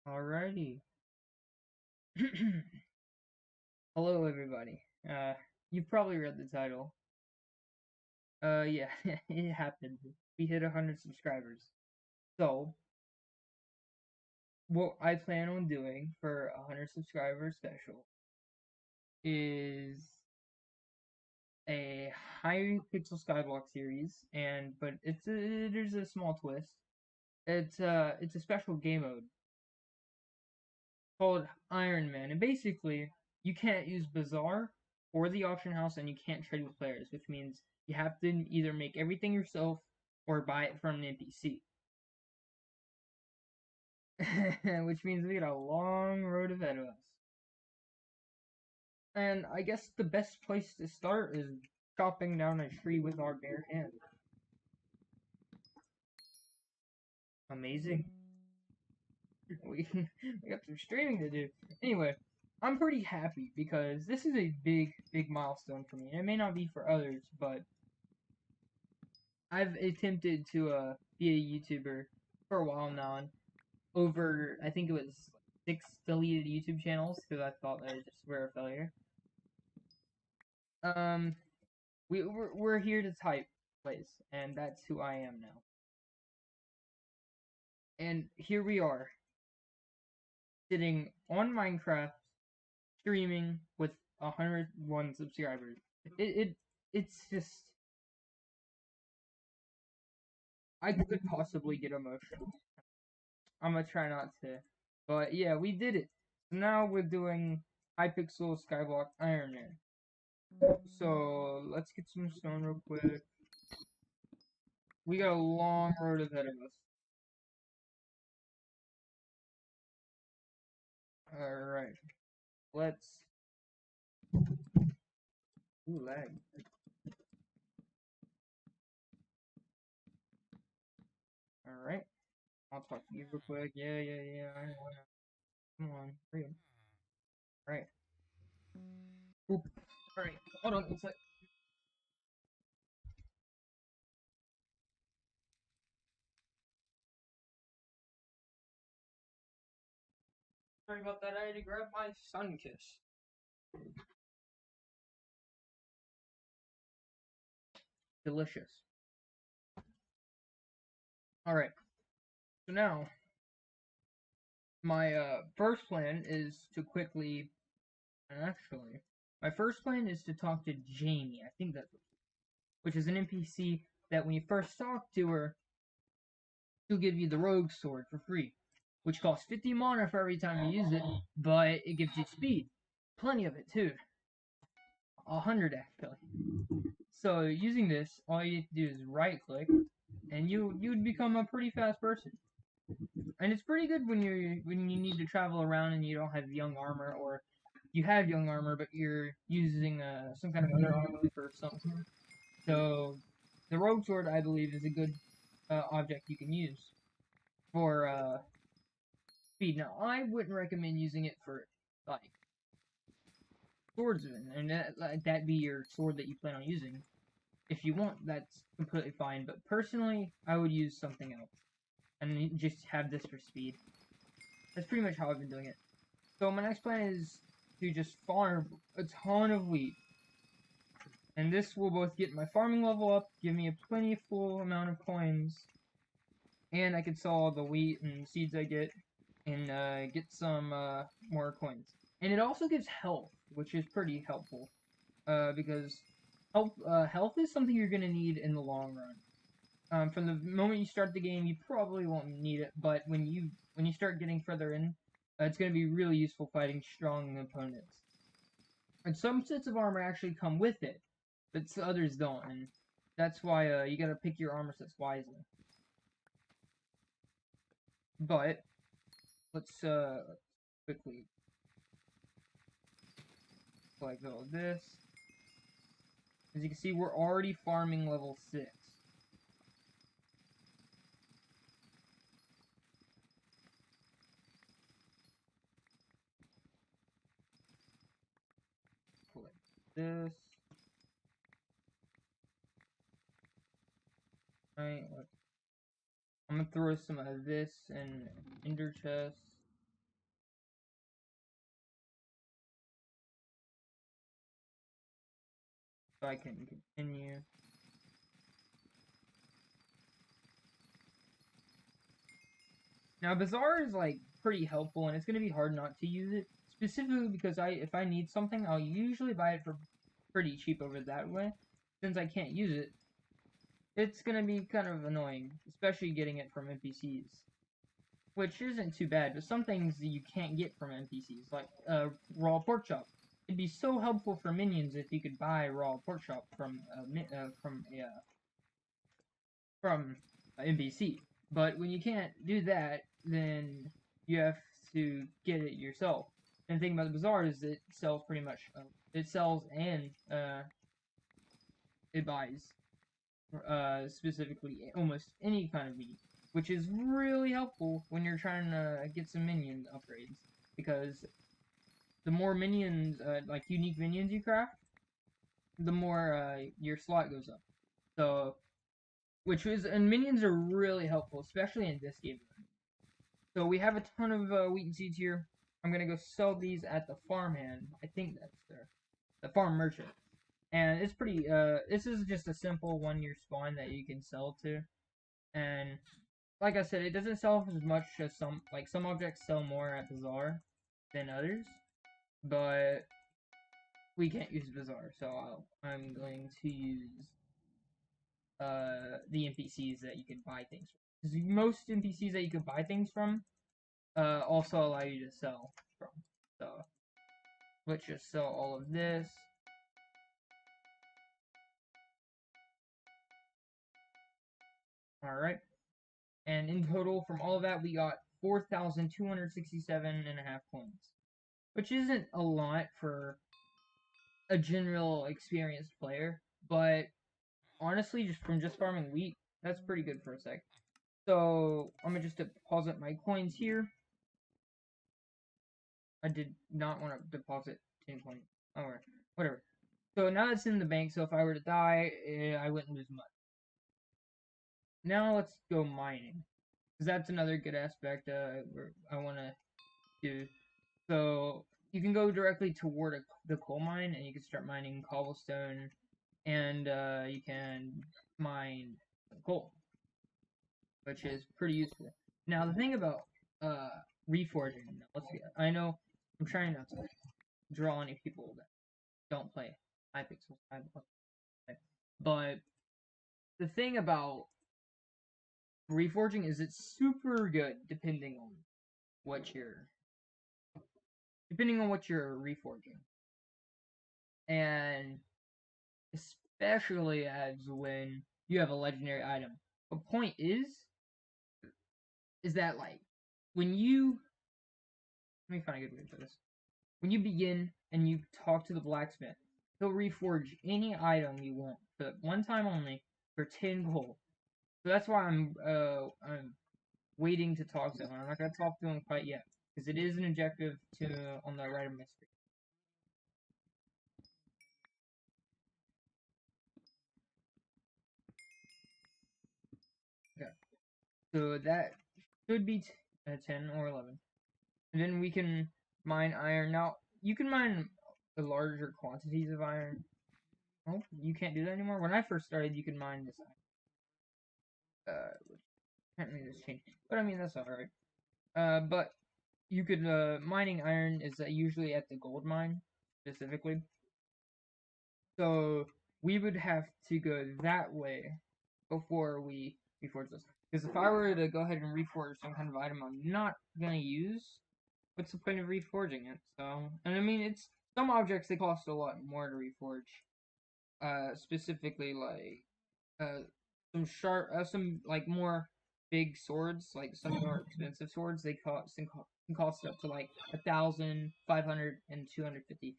Alrighty. Hello, everybody. You've probably read the title. Yeah, it happened. We hit 100 subscribers. So, what I plan on doing for a 100 subscriber special is a Hypixel Skyblock series, but there's a small twist. It's a special game mode called IRONMAN, and basically you can't use Bazaar or the auction house, and you can't trade with players, which means you have to either make everything yourself or buy it from an NPC. Which means we got a long road ahead of us. And I guess the best place to start is chopping down a tree with our bare hands. Amazing. We, we got some streaming to do. Anyway, I'm pretty happy because this is a big milestone for me. And it may not be for others, but I've attempted to be a YouTuber for a while now, and over I think it was 6 deleted YouTube channels because I thought they just were a failure. Um, we're here to type plays, and that's who I am now. And here we are, sitting on Minecraft, streaming with 101 subscribers. It's just I could possibly get emotional. I'm gonna try not to, but yeah, we did it. So now we're doing Hypixel Skyblock IRONMAN. So let's get some stone real quick. We got a long road ahead of us. Alright. Let's Ooh, lag. Alright. I'll talk to you real quick. Yeah. I know. Come on. Hurry up. Alright. Oop. Alright. Hold on. One sec. Sorry about that. I had to grab my sun kiss. Delicious. Alright. So now, my first plan is to quickly. Actually, my first plan is to talk to Jamie. I think that's which is an NPC that when you first talk to her, she'll give you the rogue sword for free, which costs 50 mana for every time you use it, but it gives you speed. Plenty of it too. 100 actually. So using this, all you have to do is right click, and you'd become a pretty fast person. And it's pretty good when you need to travel around and you don't have young armor, or you have young armor but you're using some kind of other armor for something. So the rogue sword, I believe, is a good object you can use for speed. Now, I wouldn't recommend using it for like swordsman, and that be your sword that you plan on using. If you want, that's completely fine. But personally, I would use something else, and just have this for speed. That's pretty much how I've been doing it. So my next plan is to just farm a ton of wheat. And this will both get my farming level up, give me a plentiful amount of coins, and I can sell all the wheat and seeds I get, and get some more coins. And it also gives health, which is pretty helpful, because health is something you're going to need in the long run. From the moment you start the game, you probably won't need it, but when you start getting further in, it's going to be really useful fighting strong opponents. And some sets of armor actually come with it, but others don't, and that's why you got to pick your armor sets wisely. But let's quickly select all this. As you can see, we're already farming level 6. Collect this. Alright, I'm gonna throw some of this in ender chest. so I can continue. Now, Bazaar is like pretty helpful, and it's gonna be hard not to use it. Specifically because if I need something, I'll usually buy it for pretty cheap over that way. Since I can't use it, it's gonna be kind of annoying, especially getting it from NPCs. Which isn't too bad, but some things that you can't get from NPCs, like raw pork chop. It'd be so helpful for minions if you could buy raw pork chop from NPC. But when you can't do that, then you have to get it yourself. And the thing about the bazaar is it sells pretty much. It sells and it buys specifically almost any kind of meat, which is really helpful when you're trying to get some minion upgrades, because the more minions, like unique minions you craft, the more your slot goes up. So, and minions are really helpful, especially in this game. So we have a ton of wheat and seeds here. I'm gonna go sell these at the farmhand. I think that's the farm merchant. And it's pretty, this is just a simple 1-year spawn that you can sell to. And, like I said, it doesn't sell as much as some objects sell more at Bazaar than others. But, we can't use Bazaar, so I'm going to use, the NPCs that you can buy things from. Because most NPCs that you can buy things from, also allow you to sell from. So, let's just sell all of this. Alright. And in total, from all of that, we got 4,267.5 coins. Which isn't a lot for a general experienced player, but honestly, just farming wheat, that's pretty good for a sec. So, I'm gonna just deposit my coins here. I did not want to deposit 10 coins. Oh, whatever. So now it's in the bank, so if I were to die, I wouldn't lose much. Now let's go mining, because that's another good aspect I want to do. So you can go directly toward the coal mine, and you can start mining cobblestone, and you can mine coal, which is pretty useful. Now the thing about reforging, I know I'm trying not to draw any people that don't play Hypixel, but the thing about reforging is it's super good depending on what you're reforging, and especially as when you have a legendary item. The point is that like when you let me find a good way for this. When you begin and you talk to the blacksmith, he'll reforge any item you want for one time only for 10 gold. So that's why I'm waiting to talk to him. I'm not gonna talk to him quite yet, because it is an objective on the right of my screen. Okay, so that should be 10 or 11. And then we can mine iron. Now, you can mine the larger quantities of iron. Oh, you can't do that anymore? When I first started, you could mine this iron. Apparently this changed. But I mean, that's alright. But you could, mining iron is usually at the gold mine, specifically. So, we would have to go that way before we reforge this. Because if I were to go ahead and reforge some kind of item I'm not gonna use, what's the point of reforging it? So, and I mean, it's some objects, they cost a lot more to reforge. Specifically, like, some like more big swords, like some more expensive swords, they can cost up to like 1,000, 500, and 250.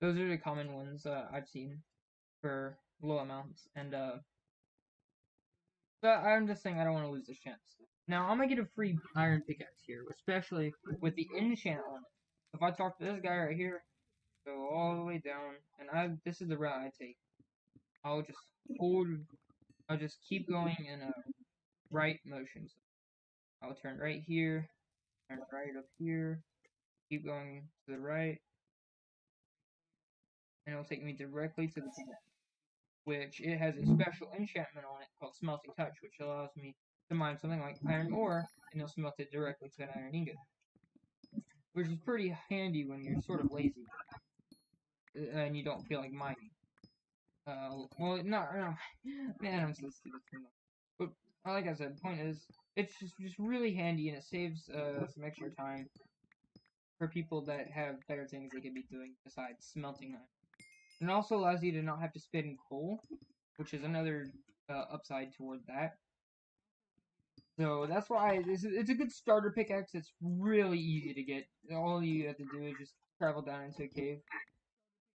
Those are the common ones I've seen for low amounts, and so I'm just saying I don't want to lose this chance. Now I'm gonna get a free iron pickaxe here, especially with the enchant on it. If I talk to this guy right here, go all the way down, and this is the route I take. I'll just hold. I'll just keep going in a right motion. So I'll turn right here, turn right up here, keep going to the right, and it'll take me directly to the pigment. which it has a special enchantment on it called Smelting Touch, which allows me to mine something like iron ore, and it'll smelt it directly to an iron ingot, which is pretty handy when you're sort of lazy and you don't feel like mining. Well, not, man, I'm so stupid. But like I said, the point is, it's just really handy, and it saves some extra time for people that have better things they could be doing besides smelting iron. And it also allows you to not have to spend coal, which is another upside toward that. So that's why it's a good starter pickaxe. It's really easy to get. All you have to do is just travel down into a cave.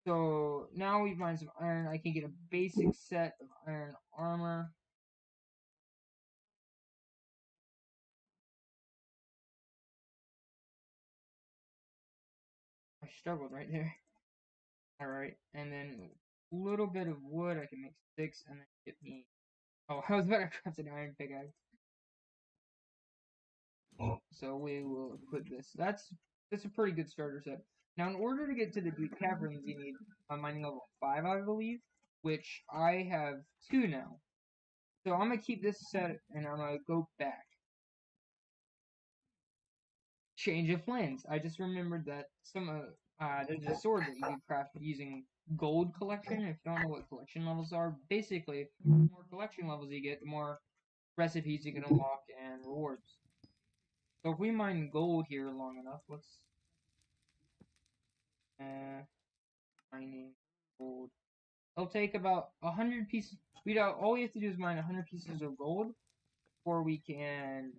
So now we've mined some iron. I can get a basic set of iron armor. I struggled right there. Alright, and then a little bit of wood. I can make sticks and then get me. Oh, I was about to craft an iron pickaxe. So we will equip this. That's a pretty good starter set. Now, in order to get to the deep caverns, you need a mining level 5, I believe, which I have 2 now. So I'm gonna keep this set, and I'm gonna go back. Change of plans. I just remembered that there's a sword that you can craft using gold collection. If you don't know what collection levels are, basically, the more collection levels you get, the more recipes you can unlock and rewards. So if we mine gold here long enough, let's mining gold. It'll take about 100 pieces. All we have to do is mine 100 pieces of gold before we can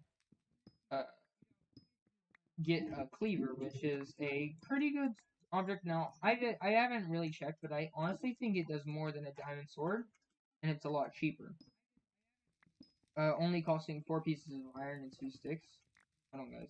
get a cleaver, which is a pretty good object. Now, I haven't really checked, but I honestly think it does more than a diamond sword, and it's a lot cheaper. Only costing 4 pieces of iron and 2 sticks. Hold on, guys.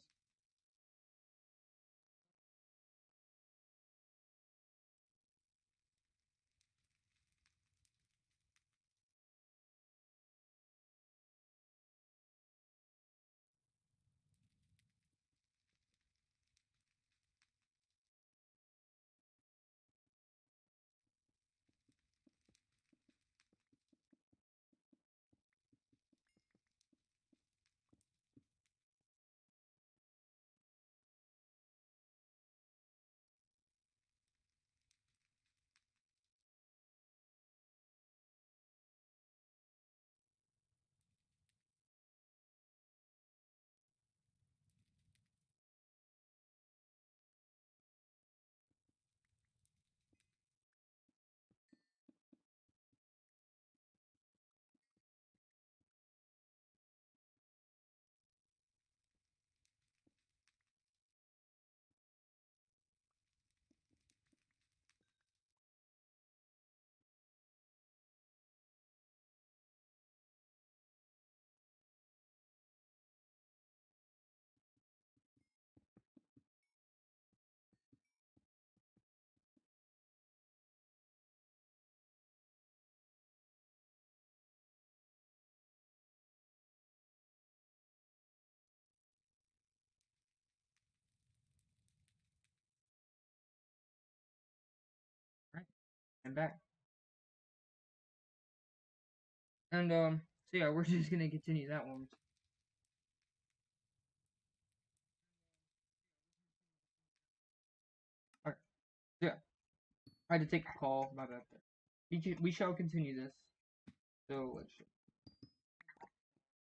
All right, I'm back. And so yeah, we're just gonna continue that one. All right, yeah. I had to take a call. My bad. We shall continue this. So let's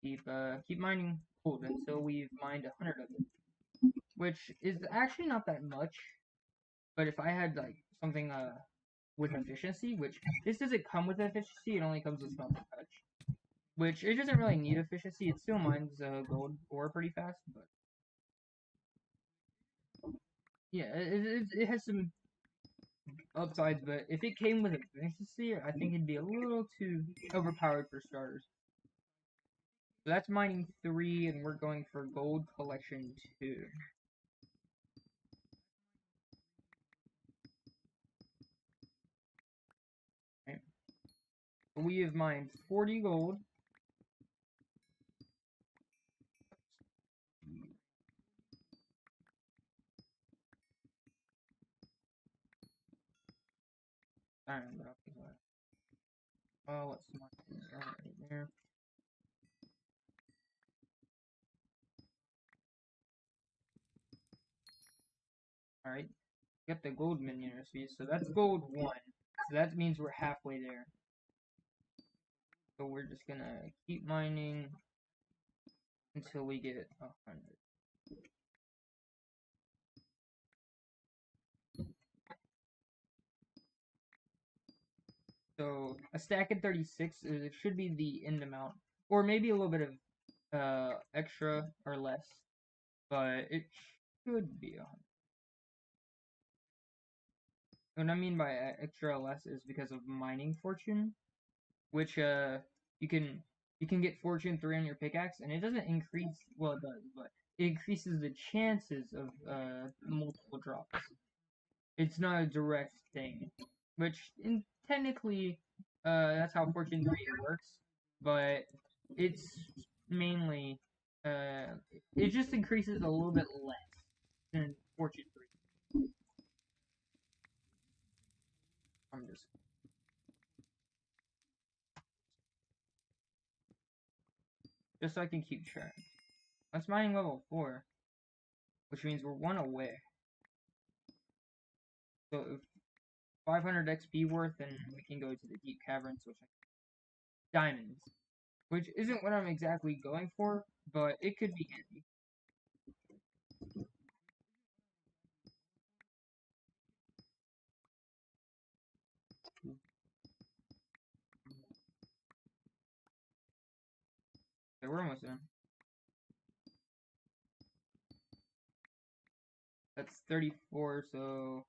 keep mining gold until we've mined 100 of it, which is actually not that much. But if I had like something with efficiency, which this doesn't come with efficiency, it only comes with smelting touch, which it doesn't really need efficiency. It still mines gold ore pretty fast, but yeah, it has some upsides. But if it came with efficiency, I think it'd be a little too overpowered for starters. So that's mining 3, and we're going for gold collection 2. Okay. We have mined 40 gold. Let's mark these right there. Alright, got the gold minion recipe, so that's gold 1. So that means we're halfway there. So we're just gonna keep mining until we get 100. So a stack at 36 it should be the end amount, or maybe a little bit of extra or less, but it should be 100. What I mean by extra or less is because of mining fortune, which you can get fortune 3 on your pickaxe, and it doesn't increase. Well, it does, but it increases the chances of multiple drops. It's not a direct thing, which technically that's how fortune 3 works, but it's mainly it just increases a little bit less than fortune 3. I'm just so I can keep track. That's mining level 4, which means we're 1 away. So if 500 XP worth, and we can go to the deep caverns, which diamonds, which isn't what I'm exactly going for, but it could be handy. Okay, we're almost done. That's 34, so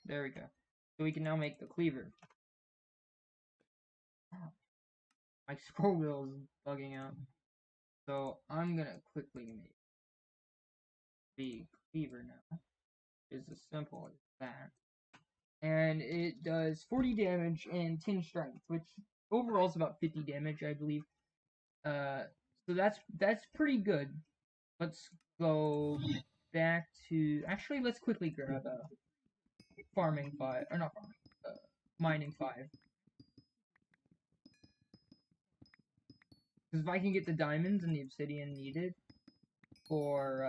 there we go. So we can now make the cleaver. My scroll wheel is bugging out. So I'm gonna quickly make the cleaver now. It's as simple as that. And it does 40 damage and 10 strength, which overall is about 50 damage, I believe. So that's pretty good. Let's go back to actually let's quickly grab farming 5 or not farming, mining 5. Because if I can get the diamonds and the obsidian needed for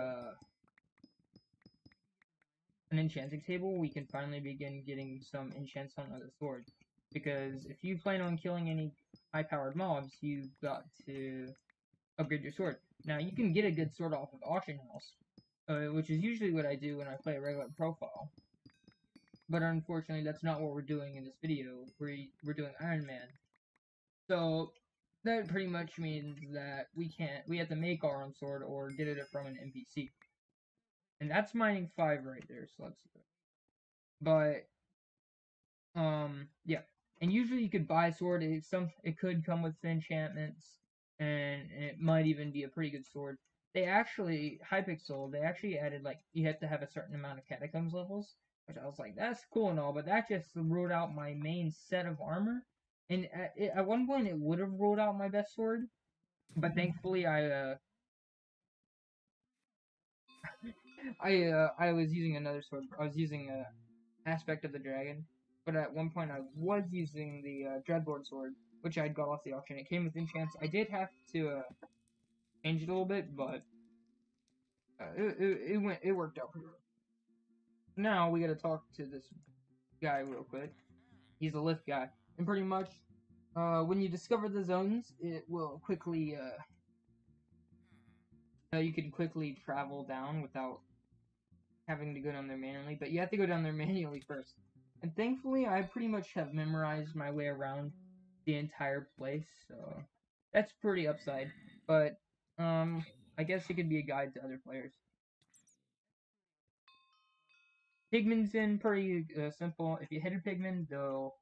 an enchanting table, we can finally begin getting some enchants on other swords. Because if you plan on killing any high-powered mobs, you've got to upgrade your sword. Now, you can get a good sword off of auction house, which is usually what I do when I play a regular profile. But unfortunately, that's not what we're doing in this video. We're doing Iron Man. So that pretty much means that we have to make our own sword or get it from an NPC. And that's mining 5 right there, so let's see. But yeah. And usually you could buy a sword, it could come with enchantments, and it might even be a pretty good sword. Hypixel, they actually added, like, you have to have a certain amount of catacombs levels, which I was like, that's cool and all, but that just ruled out my main set of armor. And at one point it would have ruled out my best sword, but thankfully I was using another sword. I was using Aspect of the Dragon, but at one point I was using the Dreadlord sword, which I'd got off the auction. It came with enchants. I did have to change it a little bit, but it worked out pretty well. Now we gotta talk to this guy real quick. He's a lift guy, and pretty much when you discover the zones, it will quickly you can quickly travel down without having to go down there manually, but you have to go down there manually first. And thankfully, I pretty much have memorized my way around the entire place, so that's pretty upside. But I guess it could be a guide to other players. Pigments in pretty simple. If you hit a pigment, they'll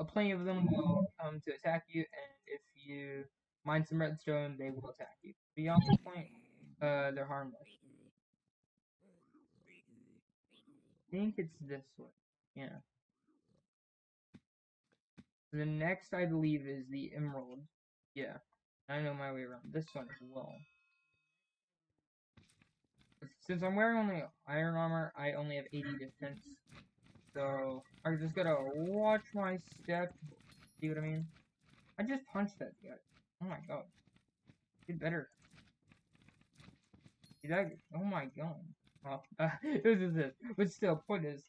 plenty of them will come to attack you, and if you mine some redstone, they will attack you. Beyond this point, they're harmless. I think it's this way. Yeah. The next, I believe, is the emerald. Yeah, I know my way around this one as well. Since I'm wearing only iron armor, I only have 80 defense. So I just gotta watch my step. See what I mean? I just punched that guy. Oh my god. Get better. Did I? Oh my god. Well, it was just this. But still, point is,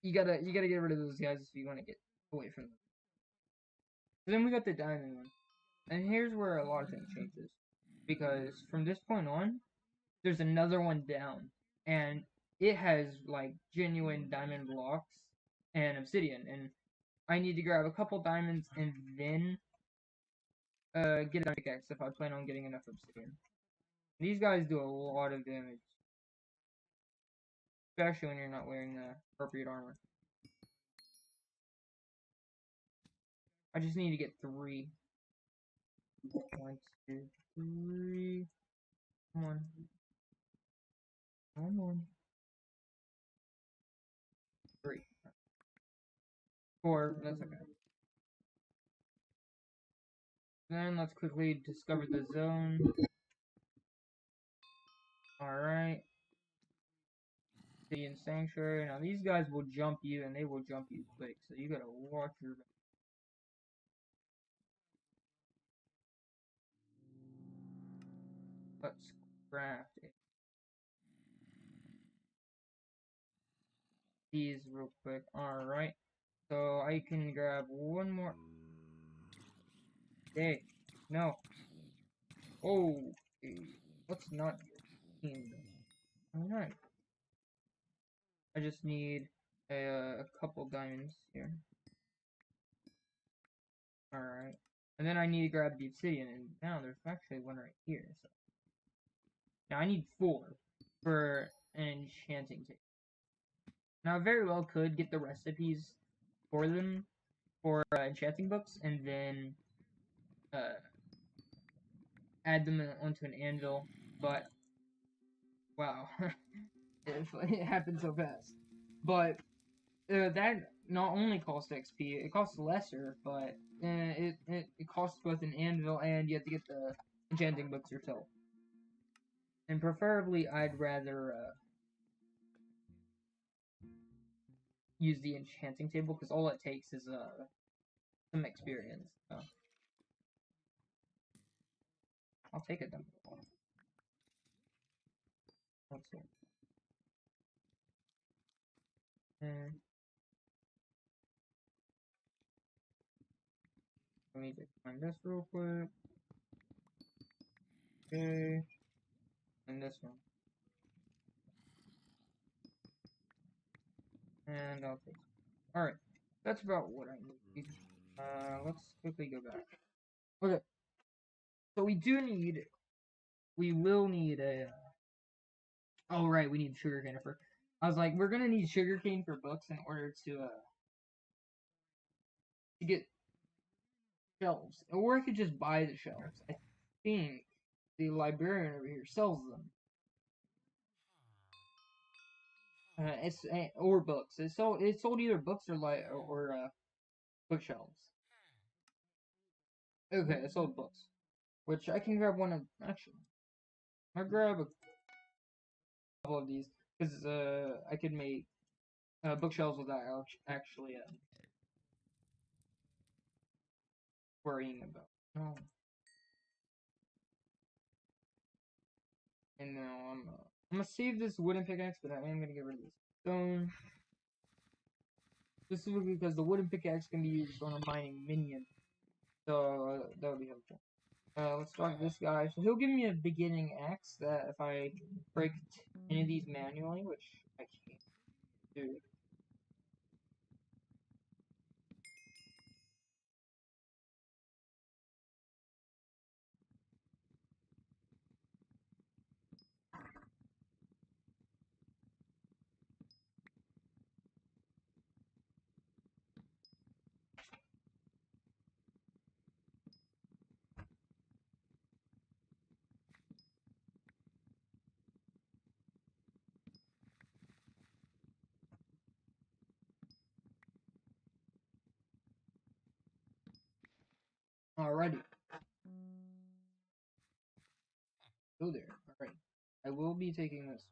you gotta get rid of those guys if you want to get away from them. So then we got the diamond one, and here's where a lot of things changes, because from this point on, there's another one down, and it has like genuine diamond blocks and obsidian, and I need to grab a couple diamonds and then get a pickaxe if I plan on getting enough obsidian. These guys do a lot of damage, especially when you're not wearing the appropriate armor. I just need to get 3. 1, 2, 3. Come on. Come on. 3. 4. That's okay. Then let's quickly discover the zone. Alright. City and Sanctuary. Now these guys will jump you, and they will jump you quick, so you gotta watch your back. Let's craft it. These real quick. Alright. So I can grab one more. Hey. No. Oh. Let's not get teamed. Alright. I just need a couple diamonds here. Alright. And then I need to grab the obsidian, and now there's actually one right here. So now I need 4 for an enchanting table. Now I very well could get the recipes for them for enchanting books, and then add them onto an anvil, but wow, it happened so fast. But that not only costs XP, it costs lesser, but it costs both an anvil and you have to get the enchanting books yourself. And preferably, I'd rather use the enchanting table, because all it takes is some experience. So. I'll take it then. Let's see. Let me just find this real quick. Okay. And this one. And I'll take it. Alright. That's about what I need. Let's quickly go back. Okay. So we will need a, oh right, we need sugarcane for, I was like, we're gonna need sugarcane for books in order to get shelves. Or I could just buy the shelves. I think the librarian over here sells them. Or books. It sold either books or bookshelves. Okay, it sold books. Which I can grab one of, actually. I'll grab a couple of these, because I could make bookshelves without actually worrying about. No. And now I'm gonna save this wooden pickaxe, but I am gonna get rid of this stone. Specifically because the wooden pickaxe can be used on a mining minion. So that would be helpful. Let's start with this guy. So he'll give me a beginning axe that if I break any of these manually, which I can't do. Alrighty. Go there. Alright. I will be taking this.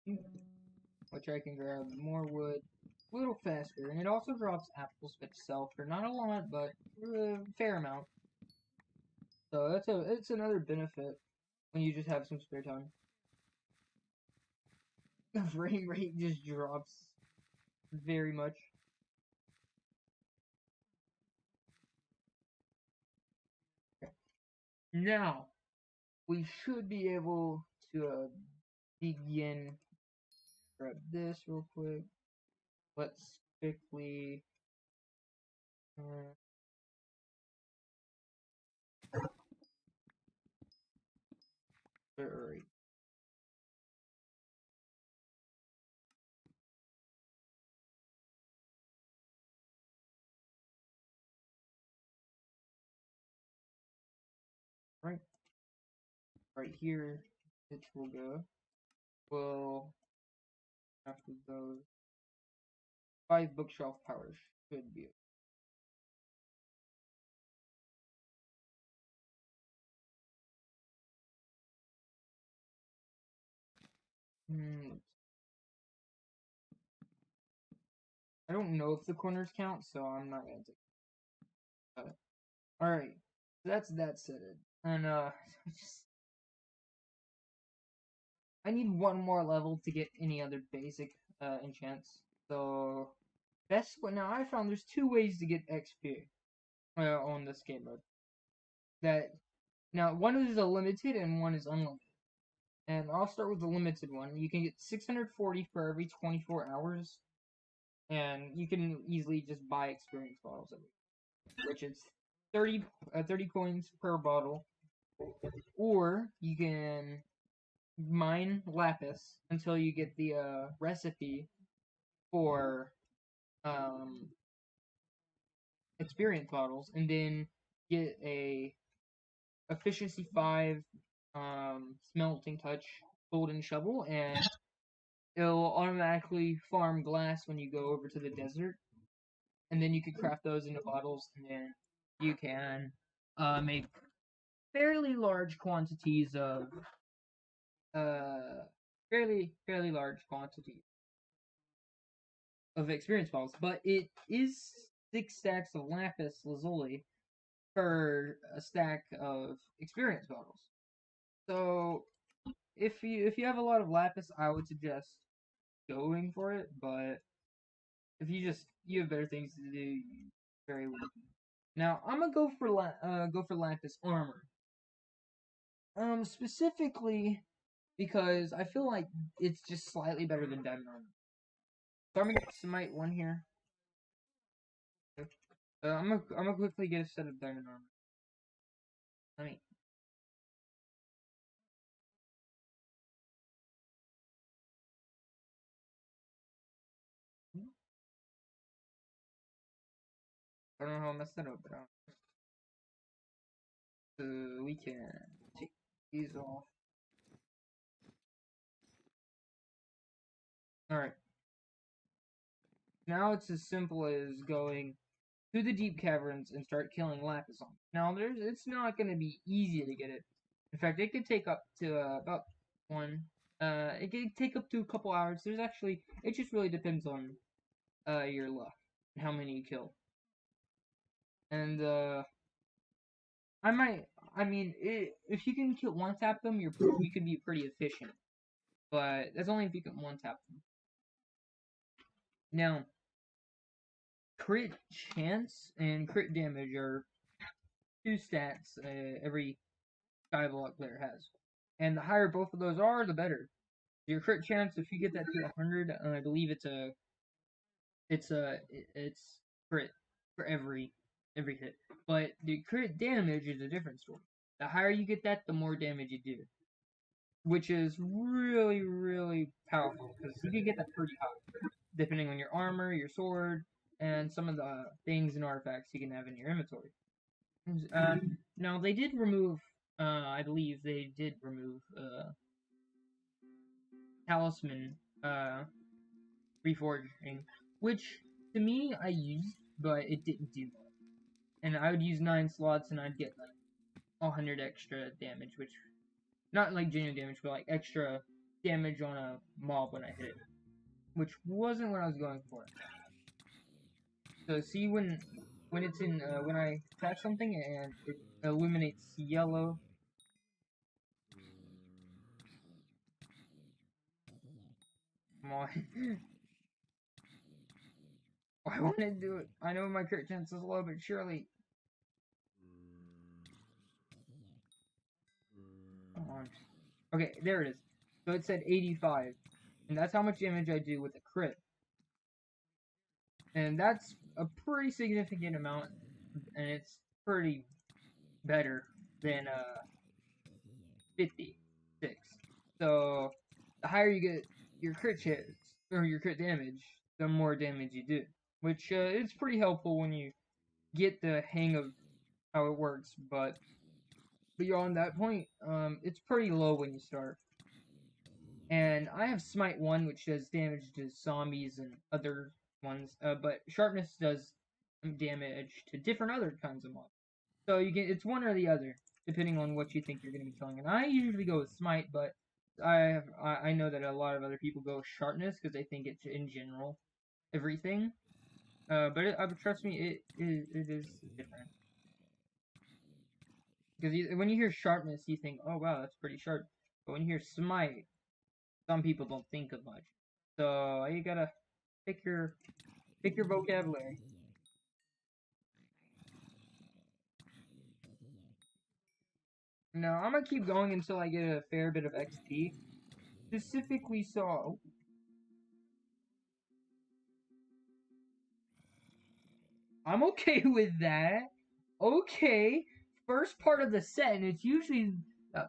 which I can grab more wood a little faster, and it also drops apples itself for not a lot, but a fair amount. So it's another benefit when you just have some spare time. The frame rate just drops very much. Okay. Now we should be able to begin. Grab this real quick. Let's quickly. Alright. Right here, it will go. We'll have to go 5 bookshelf powers should be. I don't know if the corners count, so I'm not gonna take it. Alright, so that's that set it. And I need one more level to get any other basic enchants. So that's what now I found there's 2 ways to get XP on this game mode. That now one is a limited and one is unlimited. And I'll start with the limited one. You can get 640 for every 24 hours. And you can easily just buy experience bottles every week, which is 30 coins per bottle. Or you can mine lapis until you get the recipe for experience bottles, and then get a efficiency 5 smelting touch golden shovel, and it'll automatically farm glass when you go over to the desert, and then you can craft those into bottles, and then you can make fairly large quantities of fairly large quantities of experience bottles. But it is 6 stacks of lapis lazuli per a stack of experience bottles. So if you have a lot of lapis, I would suggest going for it. But if you have better things to do, very well. Now I'm gonna go for lapis armor. Specifically because I feel like it's just slightly better than diamond armor. So I'm gonna get smite 1 here. I'm gonna quickly get a set of diamond armor. Let me. I don't know how I messed that up, but so we can take these off. Alright. Now it's as simple as going to the deep caverns and start killing lapis on. Now it's not going to be easy to get it. In fact, it could take up to about it could take up to a couple hours. It just really depends on your luck and how many you kill. And if you can one tap them, you can be pretty efficient. But that's only if you can one tap them. Now, crit chance and crit damage are 2 stats every Skyblock player has, and the higher both of those are, the better. Your crit chance, if you get that to 100, I believe it's crit for every hit. But the crit damage is a different story. The higher you get that, the more damage you do, which is really, really powerful because you can get that pretty high, depending on your armor, your sword, and some of the things and artifacts you can have in your inventory. Now they did remove, I believe they did remove talisman reforging, which to me I used, but it didn't do much. And I would use 9 slots, and I'd get like 100 extra damage, which not like genuine damage, but like extra damage on a mob when I hit it, which wasn't what I was going for. So see when it's in when I attack something and it illuminates yellow. Come on. I want to do it. I know my crit chance is low, but surely. Come on. Okay, there it is. So it said 85. And that's how much damage I do with a crit. And that's a pretty significant amount. And it's pretty better than 56. So the higher you get your crit chance, or your crit damage, the more damage you do. Which it's pretty helpful when you get the hang of how it works. But beyond that point, it's pretty low when you start. And I have Smite 1, which does damage to zombies and other ones, but Sharpness does damage to different other kinds of mobs. So you get it's one or the other, depending on what you think you're going to be killing. And I usually go with Smite, but I know that a lot of other people go with Sharpness because they think it's in general everything. But trust me, it is different. Because when you hear Sharpness, you think, oh wow, that's pretty sharp. But when you hear Smite, some people don't think of much. So you gotta pick your vocabulary. Now I'm gonna keep going until I get a fair bit of XP. Specifically, so I'm okay with that. Okay, first part of the set, and it's usually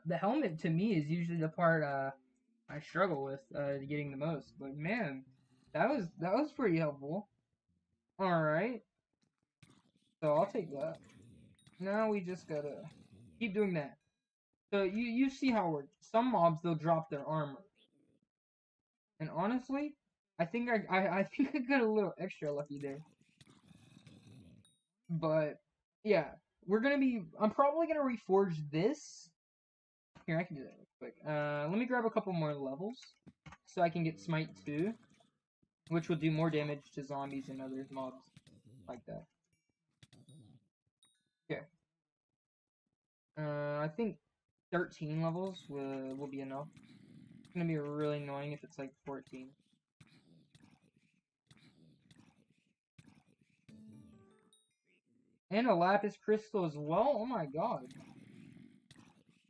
the helmet to me is usually the part I struggle with getting the most. But man, that was pretty helpful. All right, so I'll take that. Now we just gotta keep doing that. So you see how it works. Some mobs they'll drop their armor, and honestly, I think I think I got a little extra lucky there. But yeah, I'm probably gonna reforge this. Here, I can do that real quick. Let me grab a couple more levels so I can get Smite 2, which will do more damage to zombies and other mobs like that. Okay. I think 13 levels will be enough. It's gonna be really annoying if it's like 14. And a lapis crystal as well? Oh my god.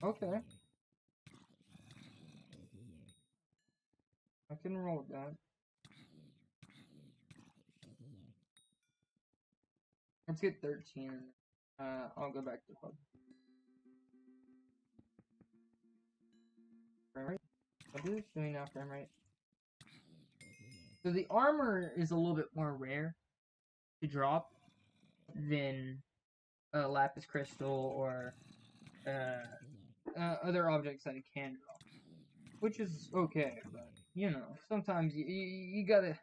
Okay. I can roll with that. Let's get 13. I'll go back to hub. Frame rate? What is it doing now, frame rate? So the armor is a little bit more rare to drop than a lapis crystal or other objects that it can drop, which is okay. But you know, sometimes you gotta,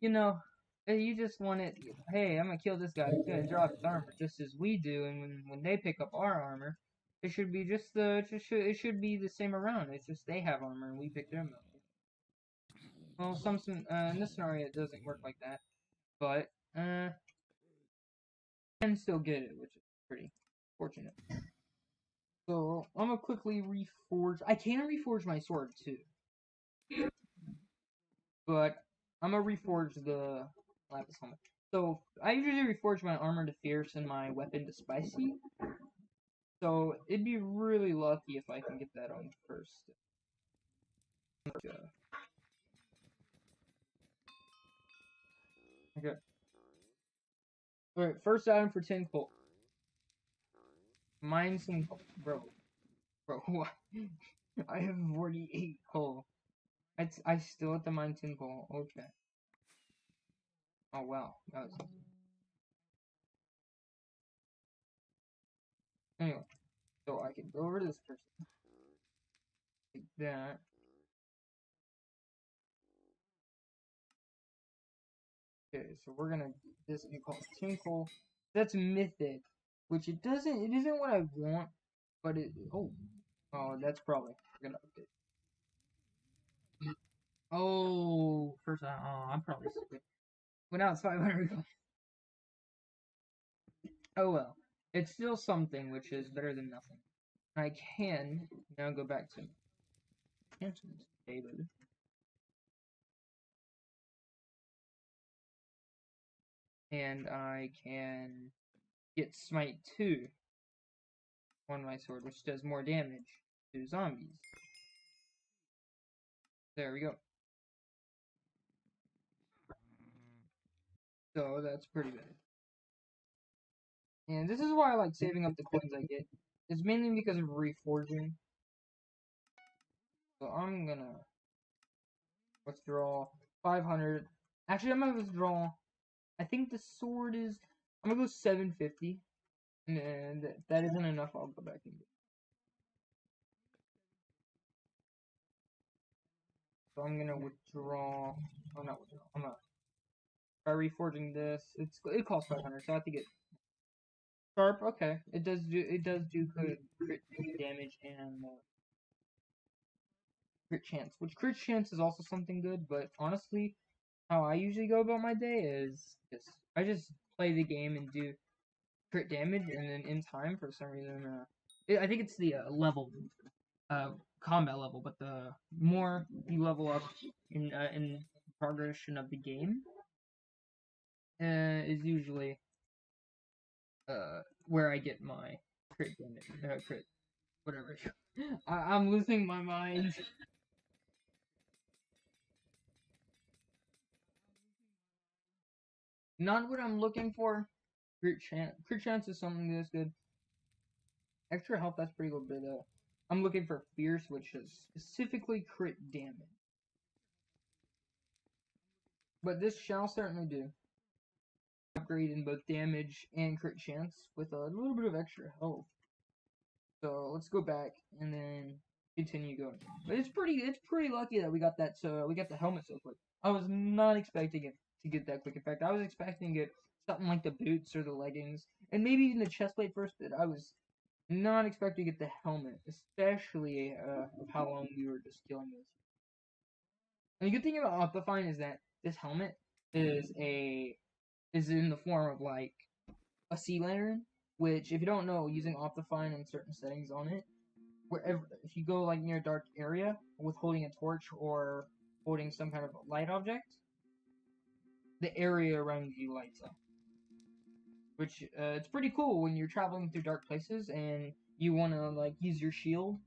you know, you just want it. Hey, I'm gonna kill this guy. He's gonna drop his armor just as we do, and when they pick up our armor, it should be just it should be the same around. It's just they have armor and we pick them up. Well, in this scenario it doesn't work like that, but can still get it, which is pretty fortunate. So I'm gonna quickly reforge. I can reforge my sword too, but I'm gonna reforge the lapis helmet. So I usually reforge my armor to fierce and my weapon to spicy. So it'd be really lucky if I can get that on first. Okay. Alright, first item for 10 coal. Mine some coal. Bro, what? I have 48 coal. I still have to mine 10 coal. Okay. Oh wow. That was easy. Anyway, so I can go over to this person. Like that. Okay, so we're gonna do this and call it Tinkle. That's mythic, which it isn't what I want, but oh, that's probably we're gonna update. Oh, first I, oh, I'm probably stupid. But now it's 500 gold. Oh well. It's still something, which is better than nothing. I can now go back to enchantments table. And I can get Smite 2 on my sword, which does more damage to zombies. There we go. So that's pretty good. And this is why I like saving up the coins I get. It's mainly because of reforging. So I'm gonna withdraw 500. Actually, I'm gonna withdraw. I think the sword is. I'm gonna go 750. And that isn't enough. I'll go back and get. So I'm gonna withdraw. Oh, not withdraw. I'm gonna try reforging this. It costs 500, so I have to get sharp. Okay, it does do good crit damage and crit chance. Which crit chance is also something good, but honestly, how I usually go about my day is I just play the game and do crit damage, and then in time, for some reason, I think it's the level, combat level, but the more you level up in progression of the game, is usually where I get my crit damage, crit, whatever. I'm losing my mind. Not what I'm looking for. Crit chance. Crit chance is something that's good. Extra health, that's pretty good, but I'm looking for Fierce, which is specifically crit damage. But this shall certainly do. Upgrade in both damage and crit chance with a little bit of extra health. So let's go back and then continue going. But it's pretty lucky that we got that. So we got the helmet so quick. I was not expecting it to get that quick. In fact, I was expecting to get something like the boots or the leggings, and maybe even the chest plate first. But I was not expecting to get the helmet, especially of how long we were just killing this. And the good thing about Optifine is that this helmet is in the form of like a sea lantern, which if you don't know, using Optifine and certain settings on it, wherever if you go like near a dark area with holding a torch or holding some kind of light object, the area around you lights up. Which it's pretty cool when you're traveling through dark places and you want to like use your shield.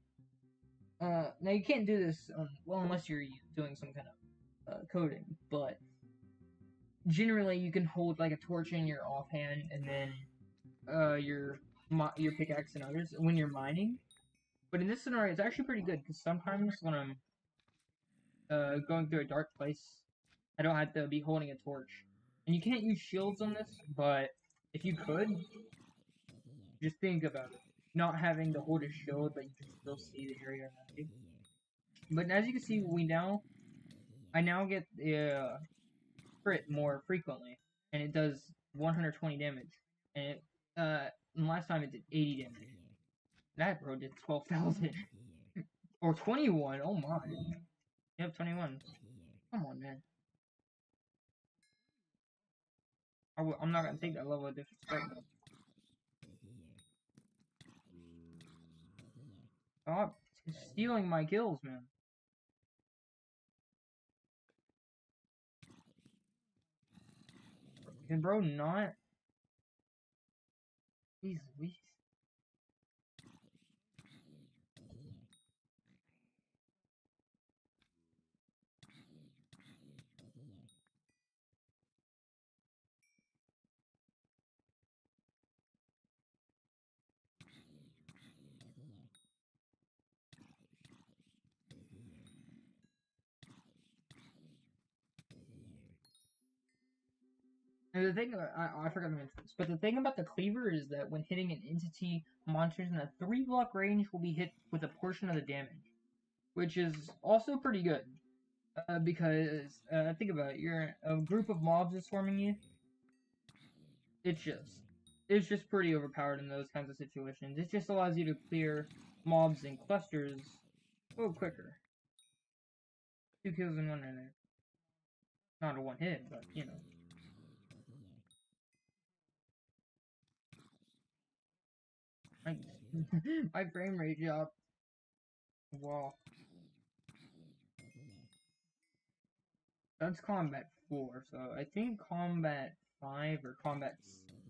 Now you can't do this well unless you're doing some kind of coding, but generally you can hold like a torch in your offhand and then your pickaxe and others when you're mining. But in this scenario, it's actually pretty good because sometimes when I'm going through a dark place, I don't have to be holding a torch. And you can't use shields on this, but if you could, just think about it. Not having to hold a shield, but you can still see the area around you. But as you can see, I now get the crit more frequently, and it does 120 damage. And last time it did 80 damage. That bro did 12,000 or 21. Oh my! You have 21. Come on, man. I'm not gonna take that level of disrespect. Stop stealing my kills, man. Can bro not? Jeez Louise. And the thing, I forgot to mention this, but the thing about the cleaver is that when hitting an entity, monsters in a 3-block range will be hit with a portion of the damage, which is also pretty good. Because think about it, you're a group of mobs is swarming you. It's just pretty overpowered in those kinds of situations. It just allows you to clear mobs in clusters a little quicker. 2 kills in 1 minute. Not a 1 hit, but you know. My frame rate dropped. Wow. That's combat 4, so I think combat 5 or combat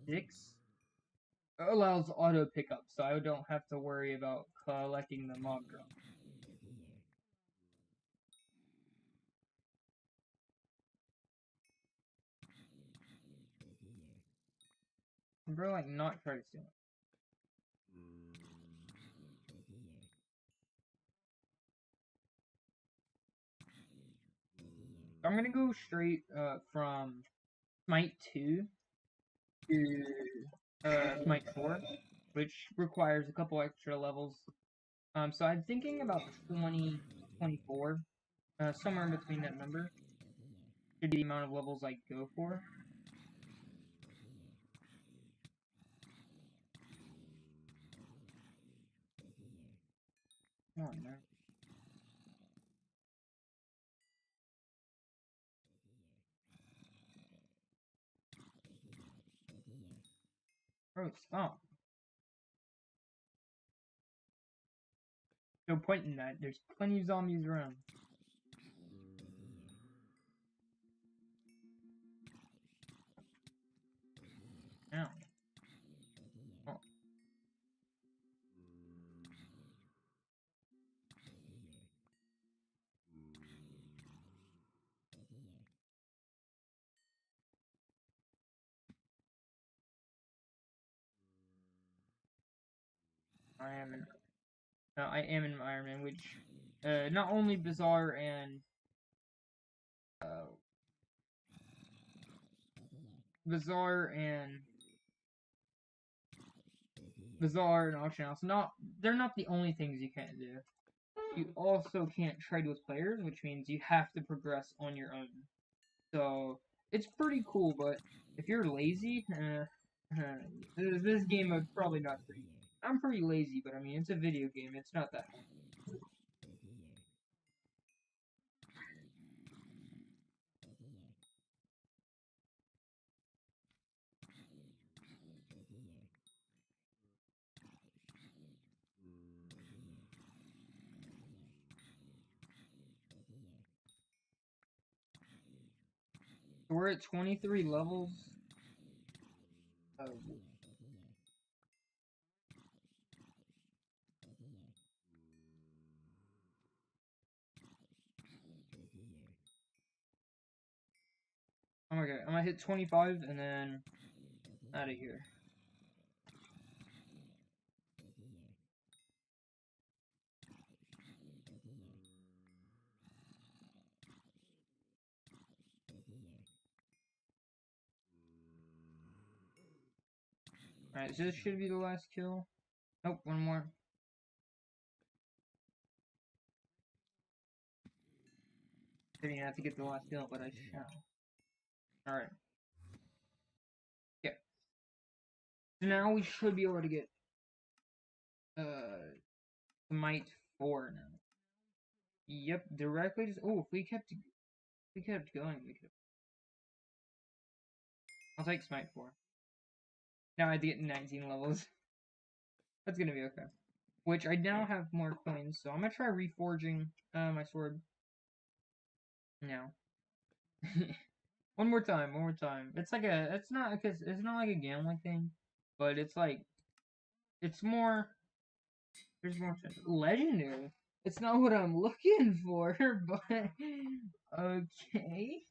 6 allows auto pickup, so I don't have to worry about collecting the mob drop. Bro, like, not try to steal it. I'm gonna go straight from Smite 2 to Smite 4, which requires a couple extra levels. So I'm thinking about 20, 24, somewhere in between that number should be the amount of levels I go for. Come on, man. Bro, stop. No point in that. There's plenty of zombies around. Ow. Oh. I am an Iron Man, which not only bizarre and bizarre and auction house. They're not the only things you can't do. You also can't trade with players, which means you have to progress on your own. So it's pretty cool, but if you're lazy, this game is probably not for you. I'm pretty lazy, but I mean it's a video game. It's not that hard. So we're at 23 levels. Okay, I'm gonna hit 25 and then out of here. Alright, so this should be the last kill. Nope, one more. Didn't have to get the last kill, but I shall. Alright. Yeah. So now we should be able to get Smite 4 now. Yep, directly just if we kept going, we could. I'll take Smite 4. Now I have to get 19 levels. That's gonna be okay. Which I now have more coins, so I'm gonna try reforging my sword. Now. one more time. It's like it's not like a gambling thing, but it's like it's more. There's more legendary. It's not what I'm looking for, but okay.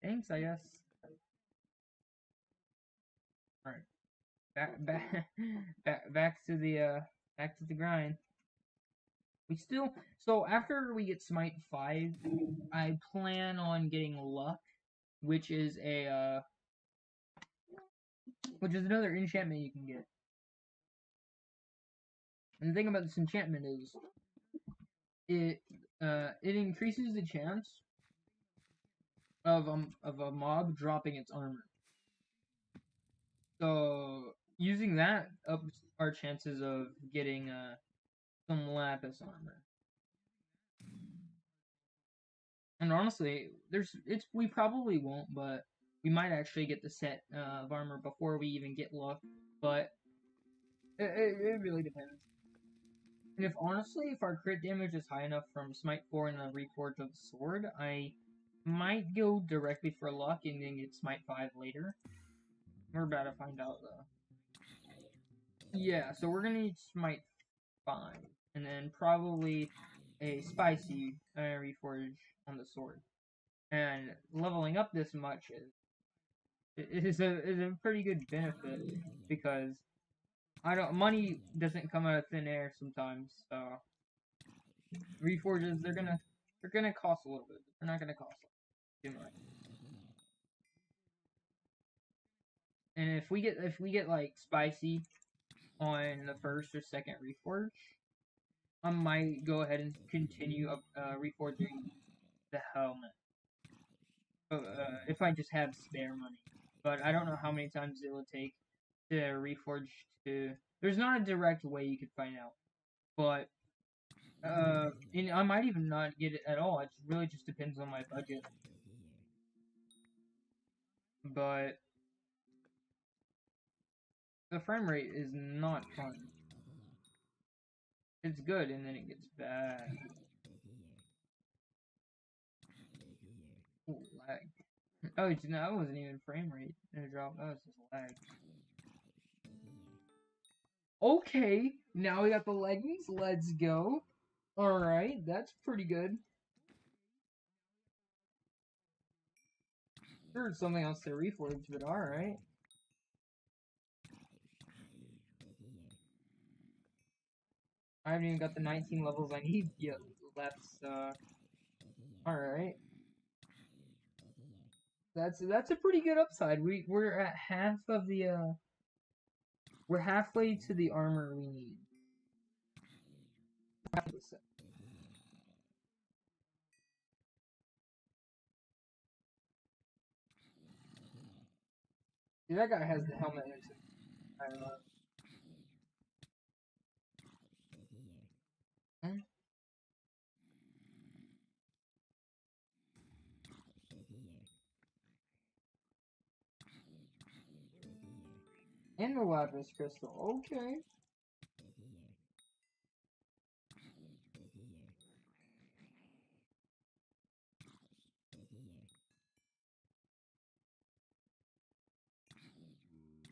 Thanks, I guess. All right, back to the grind. We still so after we get Smite 5, I plan on getting Luck, which is another enchantment you can get. And the thing about this enchantment is it increases the chance of a mob dropping its armor. So using that ups our chances of getting some lapis armor. And honestly, we probably won't, but we might actually get the set of armor before we even get luck. But it really depends. And if our crit damage is high enough from Smite 4 and the Reforge of the Sword, I might go directly for luck and then get Smite 5 later. We're about to find out though. Yeah, so we're gonna need Smite 5, and then probably a spicy Reforge on the sword. And leveling up this much is a pretty good benefit because money doesn't come out of thin air sometimes. So Reforges they're gonna cost a little bit. They're not gonna cost too much. And if we get like spicy on the first or second Reforge, I might go ahead and continue reforging the helmet. If I just have spare money. But I don't know how many times it will take to reforge to. There's not a direct way you could find out, but and I might even not get it at all. It really just depends on my budget. But the frame rate is not fun. It's good, and then it gets bad. Ooh, lag. Oh, no, that wasn't even frame rate. It dropped. That was just lag. Okay, now we got the leggings. Let's go. Alright, that's pretty good. There's something else to reforge, but alright. I haven't even got the 19 levels I need yet left, so... Alright. That's a pretty good upside. We're at half of the, we're halfway to the armor we need. See, that guy has the helmet. I don't know. Hmm? And the lapis crystal. Okay.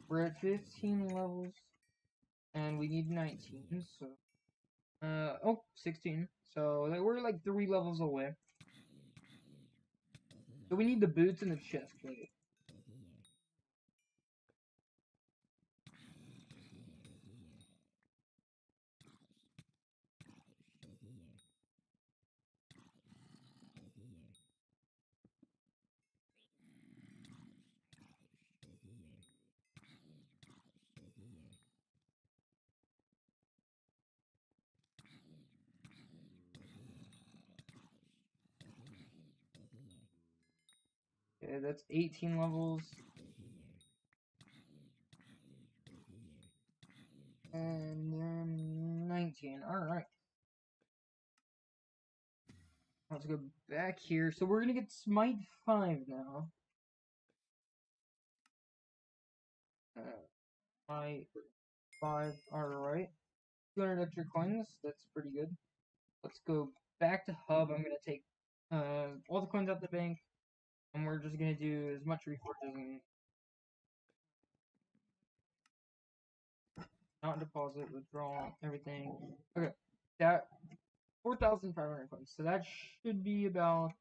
We're at 15 levels, and we need 19, so... oh, 16. So we're like 3 levels away. So we need the boots and the chest plate. Okay, that's 18 levels. And then 19. Alright. Let's go back here. So we're gonna get Smite 5 now. Smite 5. Alright. 200 extra coins. That's pretty good. Let's go back to Hub. I'm gonna take all the coins out the bank. And we're just gonna do as much reforging. Not deposit, withdraw, everything. Okay. That 4,500 coins. So that should be about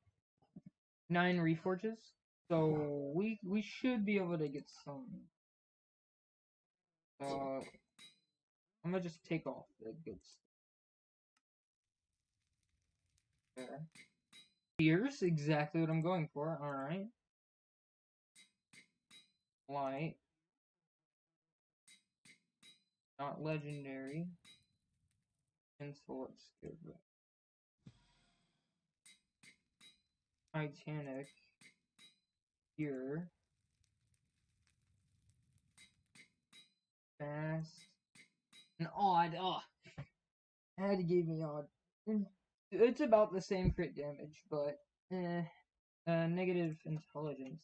9 reforges. So we should be able to get some. I'm gonna just take off the good stuff. There. Fierce, exactly what I'm going for. Alright. Light. Not legendary. And so let's give it. Titanic. Here. Fast. And odd. Oh. I had to give me odd. It's about the same crit damage, but Negative intelligence.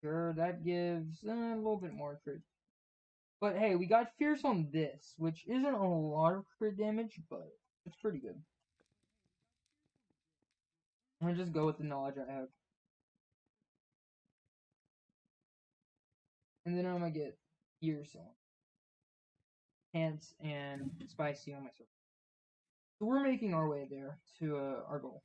Sure, that gives a little bit more crit. But hey, we got fierce on this, which isn't a lot of crit damage, but it's pretty good. I'm gonna just go with the knowledge I have. And then I'm gonna get fierce on pants and spicy on myself. So we're making our way there to our goal.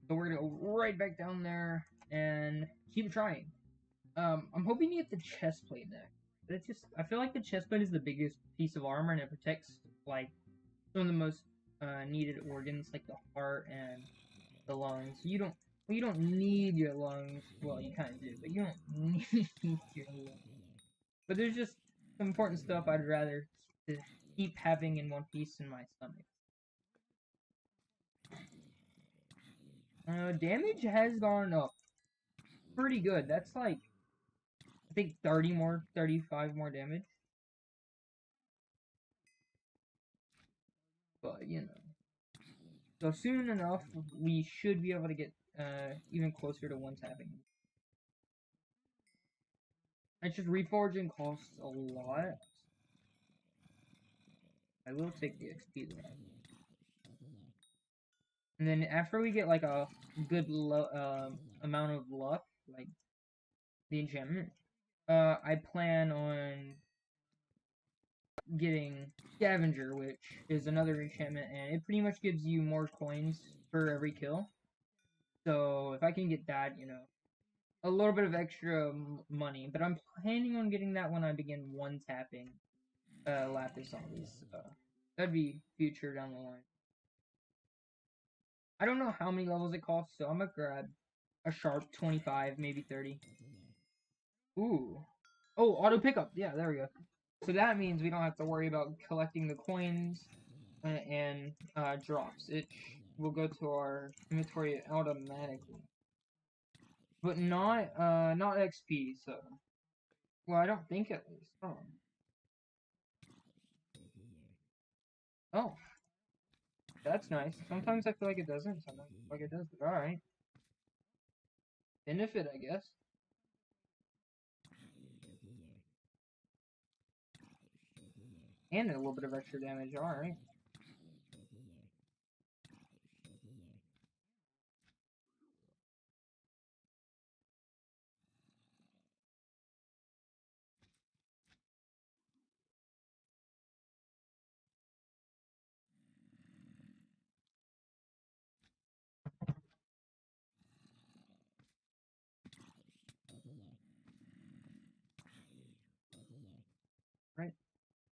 So we're gonna go right back down there and keep trying. I'm hoping to get the chest plate next. But it's just I feel like the chest plate is the biggest piece of armor and it protects like some of the most needed organs like the heart and the lungs. You don't need your lungs. Well, you kind of do, but you don't need your lungs. But there's just some important stuff I'd rather keep having in one piece in my stomach. Damage has gone up pretty good. That's like I think 35 more damage. But you know, so soon enough we should be able to get even closer to one tapping. It's just reforging costs a lot. I will take the XP though. And then after we get like a good amount of luck, like the enchantment, I plan on getting Scavenger, which is another enchantment, and it pretty much gives you more coins for every kill. So if I can get that, you know, a little bit of extra money, but I'm planning on getting that when I begin one tapping Lapis zombies. That'd be future down the line. I don't know how many levels it costs, so I'm gonna grab a sharp 25, maybe 30. Ooh. Oh, auto pickup. Yeah, there we go. So that means we don't have to worry about collecting the coins and drops. It will go to our inventory automatically. But not XP, so. Well, I don't think at least. Oh. That's nice. Sometimes I feel like it doesn't, sometimes I feel like it does, but alright. Benefit, I guess. And a little bit of extra damage, alright. Right.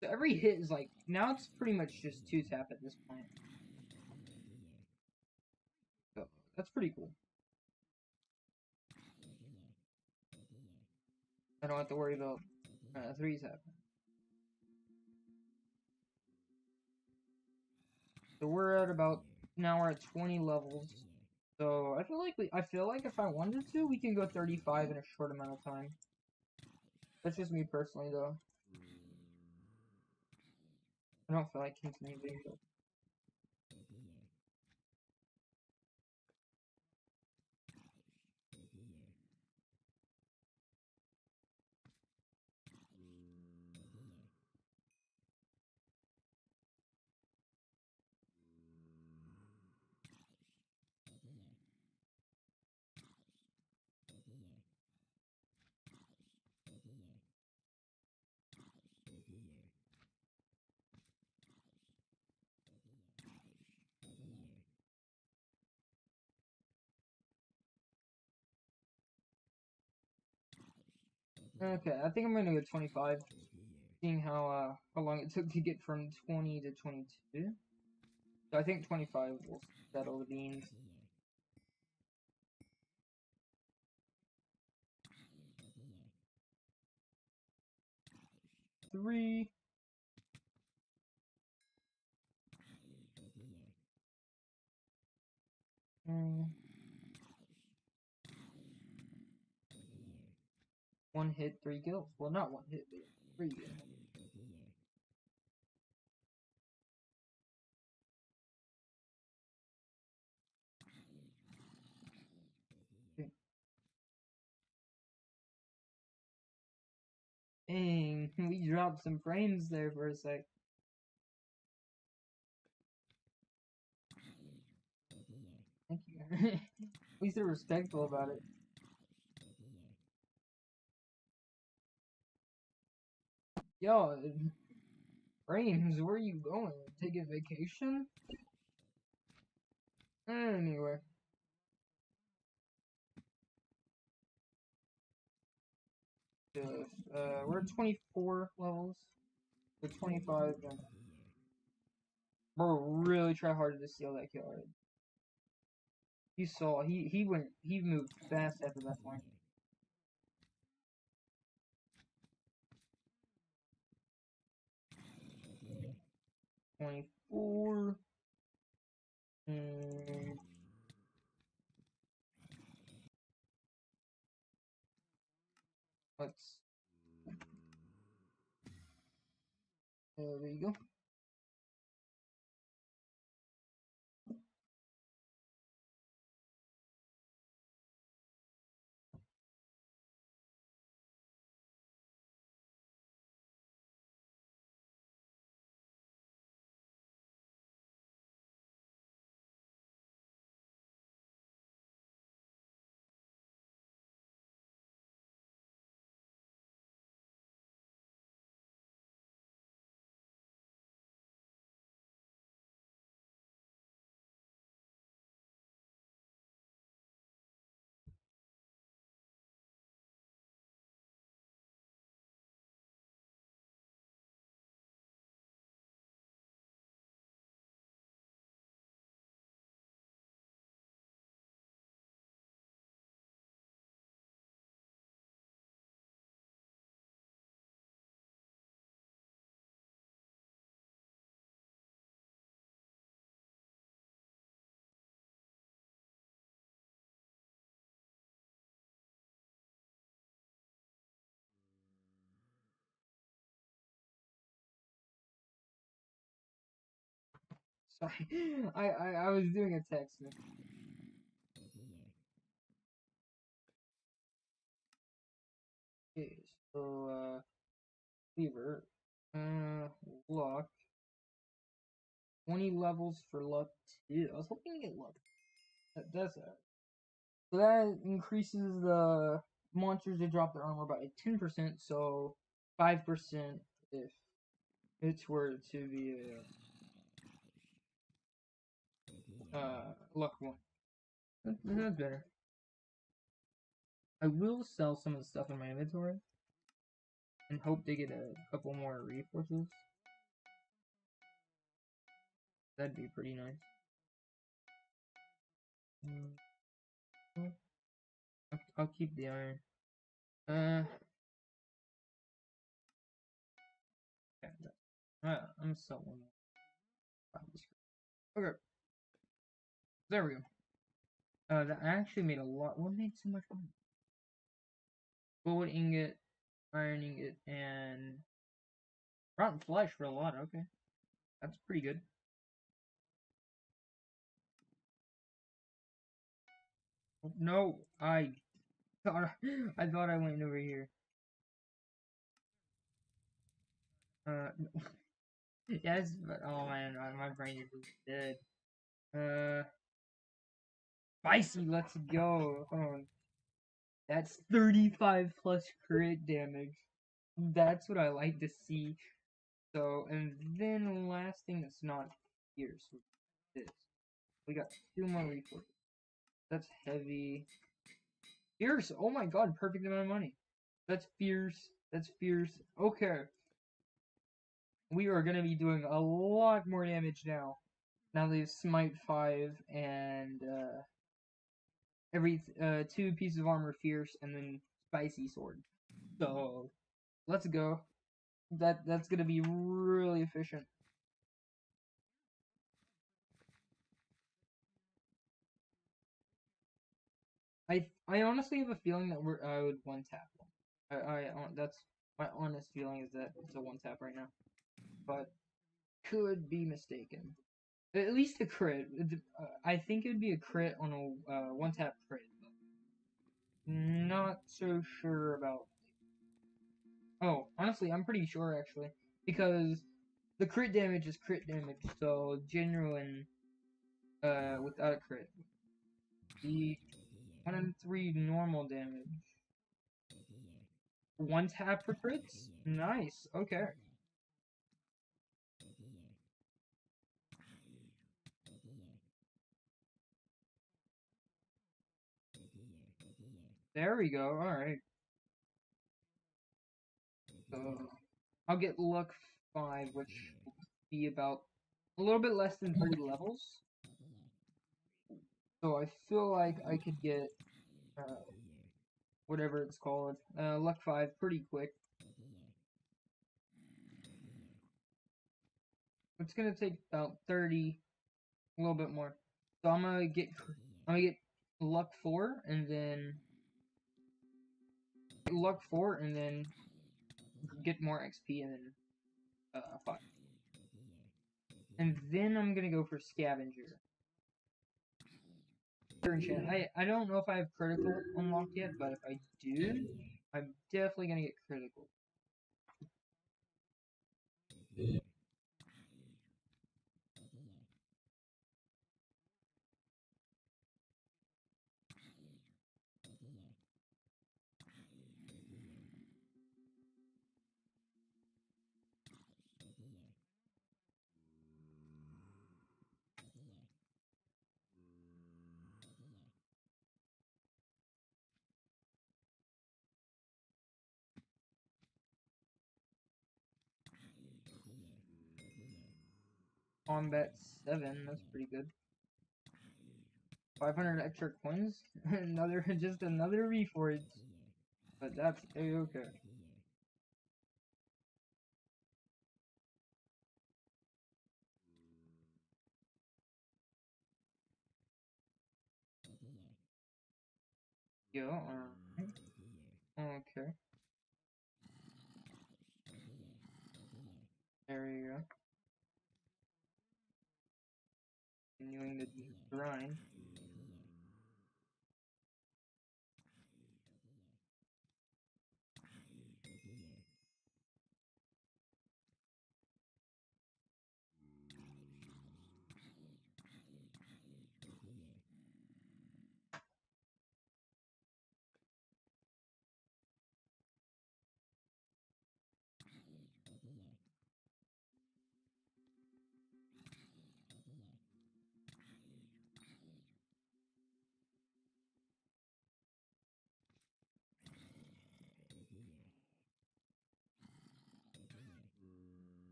So every hit is like, now it's pretty much just 2-tap at this point. So, that's pretty cool. I don't have to worry about 3-tap. So we're at about, now we're at 20 levels. So I feel like if I wanted to, we can go 35 in a short amount of time. That's just me personally though. I don't feel like continuing to. Okay, I think I'm gonna go 25, seeing how long it took to get from 20 to 22. So I think 25 will settle the beans. 3. Mm, 1 hit, 3 kills. Well, not 1 hit, but 3 kills. Okay. Dang, we dropped some frames there for a sec. Thank you. At least they're respectful about it. Yo, frames, where are you going? Taking vacation? Anyway. We're at 24 levels. So 25, and bro, really try hard to steal that kill. Right? You saw, he moved fast after that point. 24. And let's. There you go. Sorry, I was doing a text. Okay, so Cleaver, luck, 20 levels for luck 2. I was hoping to get luck. That does that. So that increases the monsters that drop their armor by 10%, so 5% if it's were to be a luck 1. That's better. I will sell some of the stuff in my inventory and hope they get a couple more reinforcements. That'd be pretty nice. I'll keep the iron. Okay, I'm gonna sell one more. Okay, there we go. That actually made a lot. What made so much money? Gold ingot, iron ingot, and rotten flesh for a lot. Okay, that's pretty good. No, thought I thought I went over here. Yes, but oh man, my brain is just dead. Spicy, let's go. Hold on. That's 35 plus crit damage. That's what I like to see. So, and then the last thing that's not here, so this. We got 2 more resources. That's heavy. Fierce, oh my god, perfect amount of money. That's fierce. That's fierce. Okay. We are gonna be doing a lot more damage now. Now they have Smite 5 and every 2 pieces of armor fierce and then spicy sword. So let's go. That's gonna be really efficient. I honestly have a feeling that I would one tap them. That's my honest feeling is that it's a one tap right now, but could be mistaken. At least a crit. I think it would be a crit on a one tap crit. Not so sure about. Oh, honestly, I'm pretty sure actually because the crit damage is crit damage. So genuine, without a crit, the 1 in 3 normal damage. One tap for crits? Nice. Okay. There we go. Alright. So I'll get luck 5, which will be about a little bit less than 30 levels. So I feel like I could get whatever it's called, luck 5 pretty quick. It's gonna take about 30, a little bit more. So I'm gonna get luck 4 and then get more XP and then 5. And then I'm gonna go for Scavenger. I don't know if I have critical unlocked yet, but if I do, I'm definitely gonna get critical. Combat 7, that's pretty good. 500 extra coins, just another reforge, but that's a-okay. Yo, okay. There you go. Continuing the grind.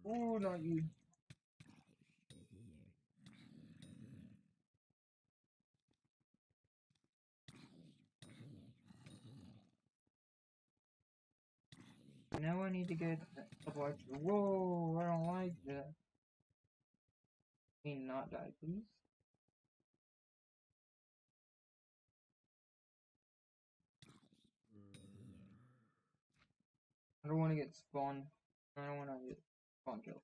Ooh, not you. Now I need to get a couple extra. Whoa, I don't like that. Can you not die, please? I don't want to get spawned. I don't want to get spawn killed.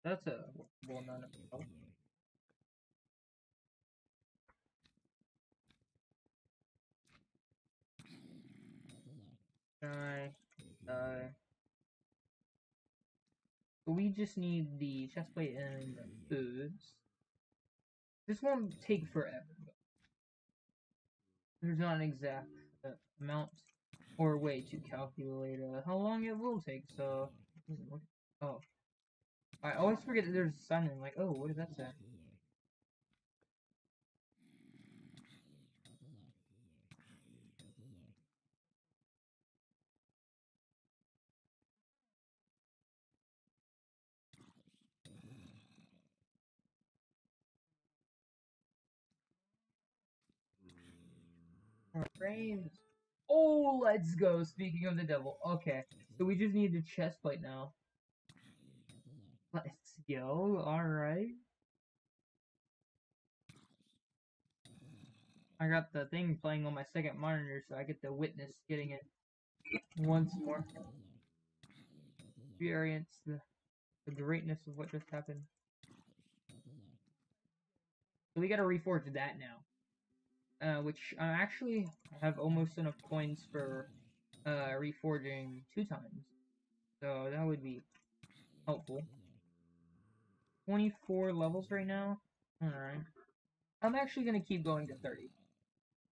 That's a well-known episode. Die. We just need the chestplate and the foods. This won't take forever. There's not an exact amount or way to calculate how long it will take, so... Oh. I always forget that there's a sign and I'm like, oh, what does that say? More frames. Oh, let's go. Speaking of the devil. Okay. So we just need the chest plate now. Let's go. Alright. I got the thing playing on my second monitor so I get to witness getting it once more. Experience the greatness of what just happened. So we gotta reforge that now. Which I actually have almost enough coins for reforging 2 times. So that would be helpful. 24 levels right now. Alright. I'm actually gonna keep going to 30.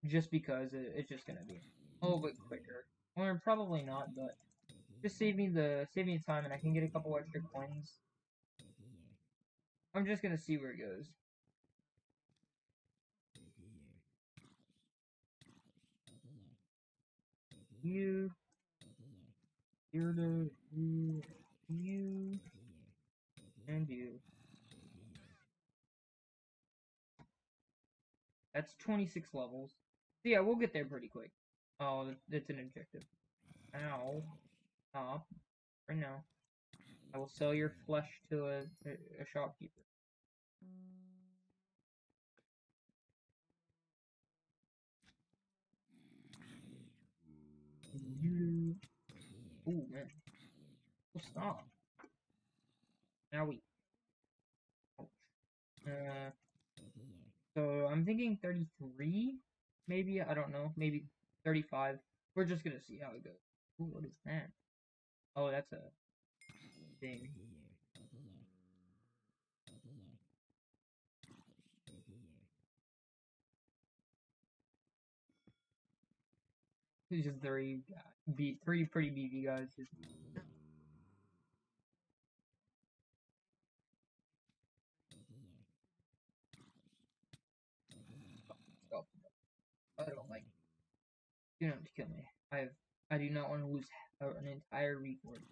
Just because it's just gonna be a little bit quicker. Or probably not, but just save me the time and I can get a couple extra coins. I'm just gonna see where it goes. You, you're the you, and you. That's 26 levels. So yeah, we'll get there pretty quick. Oh, that's an objective. Ow. Stop. Right now. I will sell your flesh to a shopkeeper. You. Ooh, man. Oh, stop. Now we. Ouch. So I'm thinking 33? Maybe? I don't know. Maybe 35. We're just gonna see how it goes. Ooh, what is that? Oh, that's a thing. It's just three pretty beefy guys. Stop. I don't like it. You don't have to kill me. I do not want to lose an entire reforge.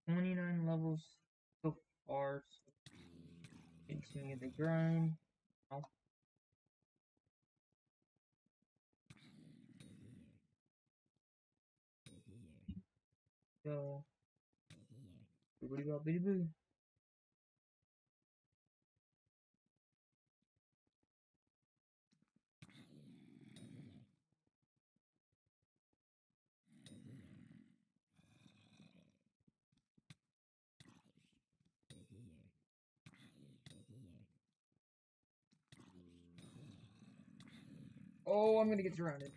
So 29 levels so far. So continue the grind. Oh. So. Boobity bobbity boo. Oh, I'm gonna get surrounded.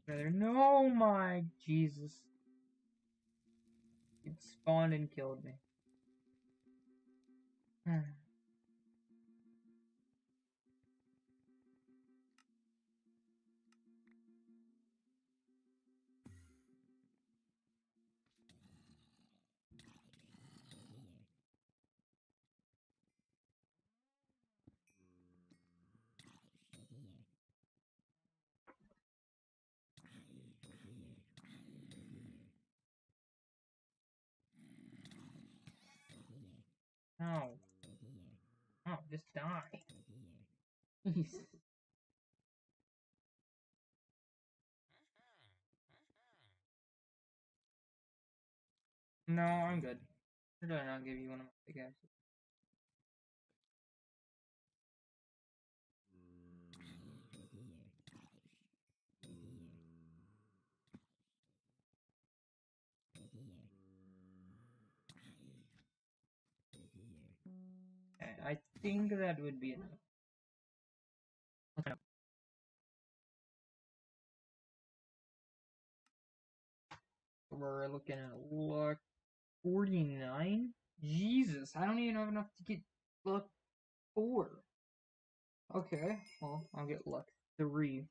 No, my Jesus. It spawned and killed me. No. Oh, just die. Jeez. No, I'm good. Or did I not give you one of my big axes? Okay, I think that would be enough. Okay. We're looking at luck 49? Jesus, I don't even have enough to get luck 4. Okay, well, I'll get luck 3.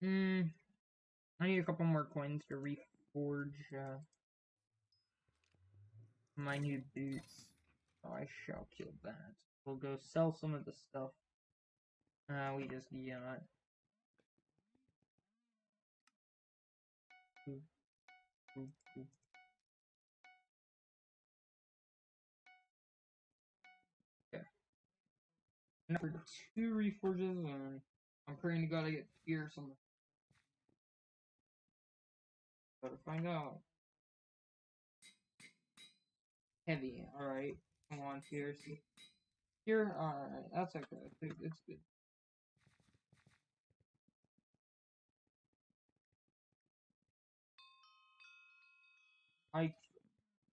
I need a couple more coins to reforge my new boots. So I shall kill that. We'll go sell some of the stuff we just got. Ooh, ooh, ooh. Okay. Now for 2 reforges, and I'm praying to God I get fear something. Better find out. Heavy, alright. Come on, Pierce. Here, alright, that's okay. It's good. I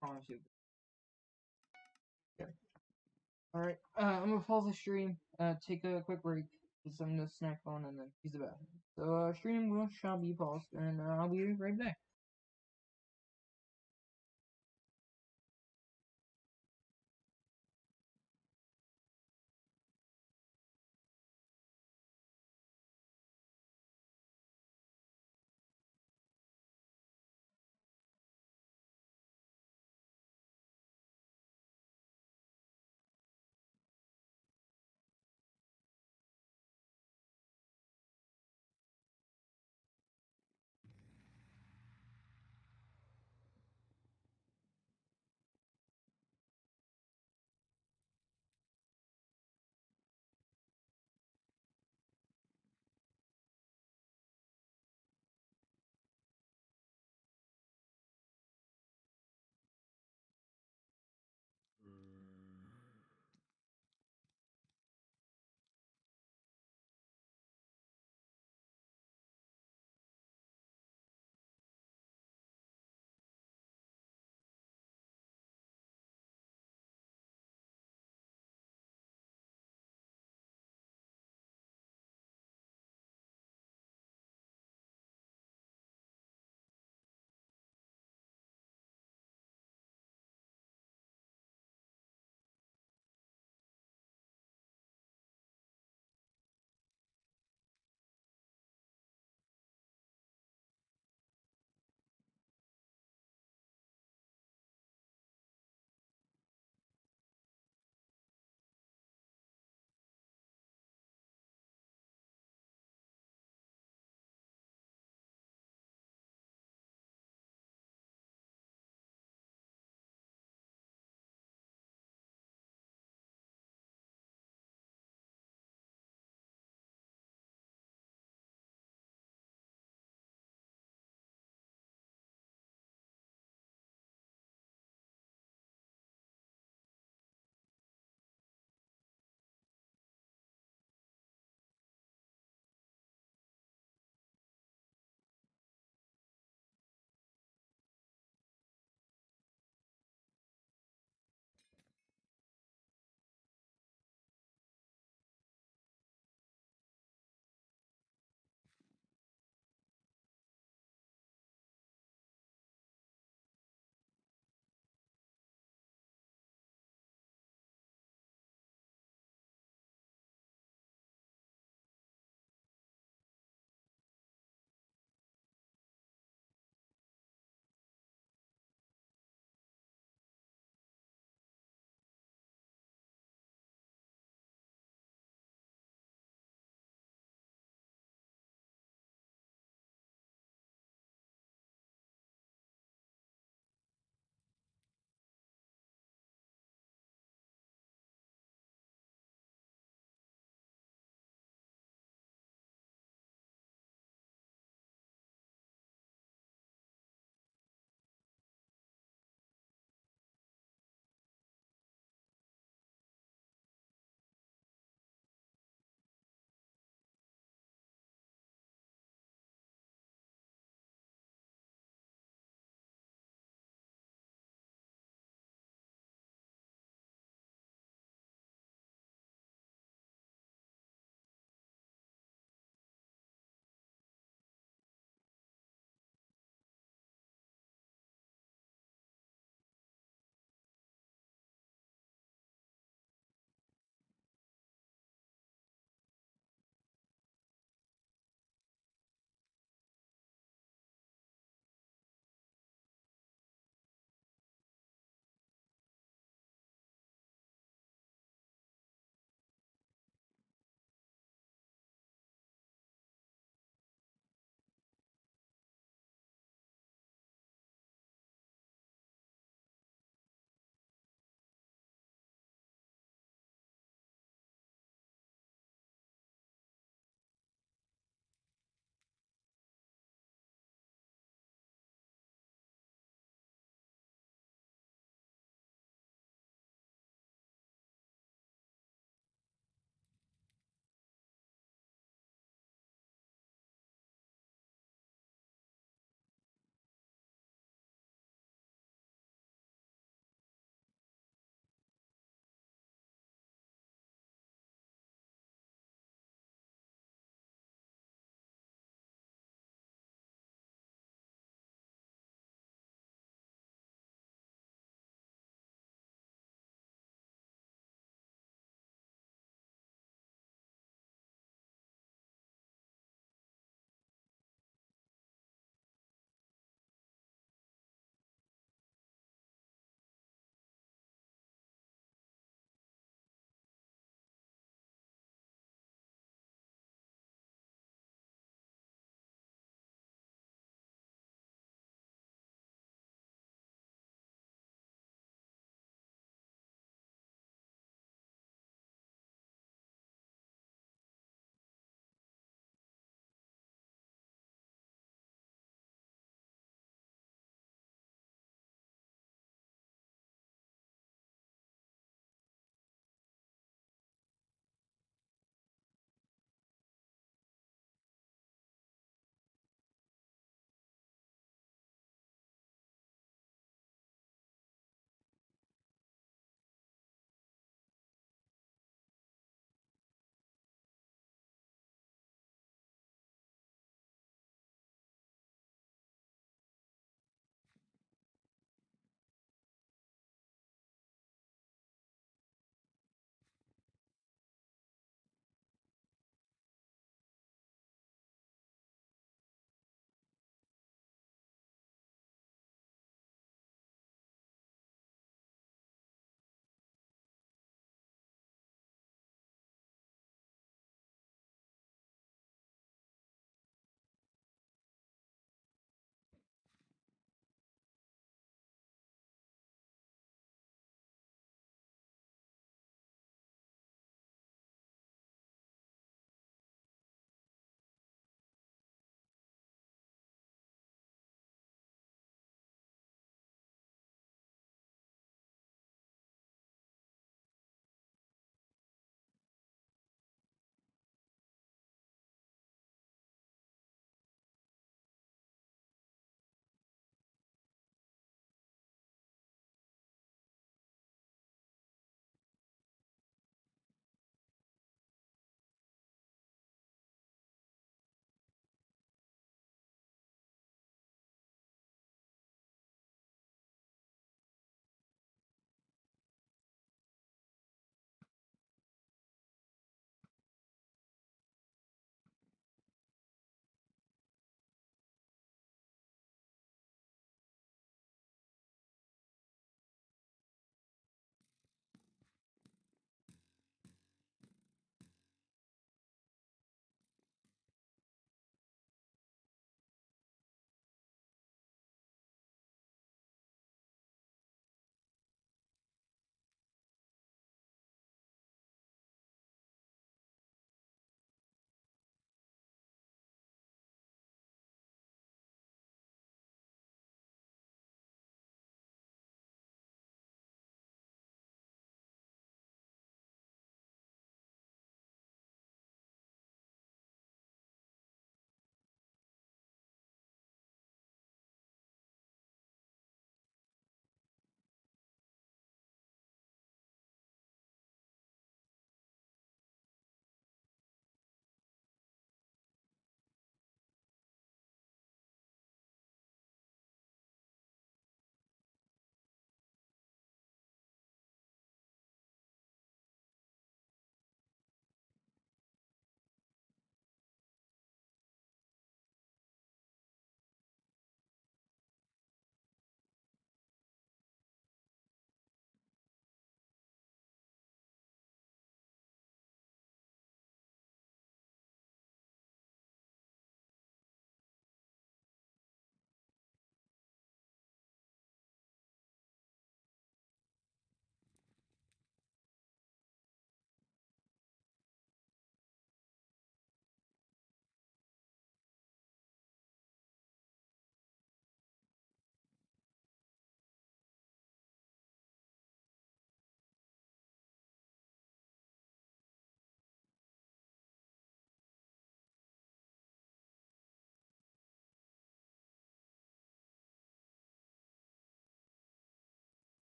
promise you. Okay. Alright, I'm gonna pause the stream, take a quick break, get something to snack on, and then use the bathroom. So, stream shall be paused, and I'll be right back.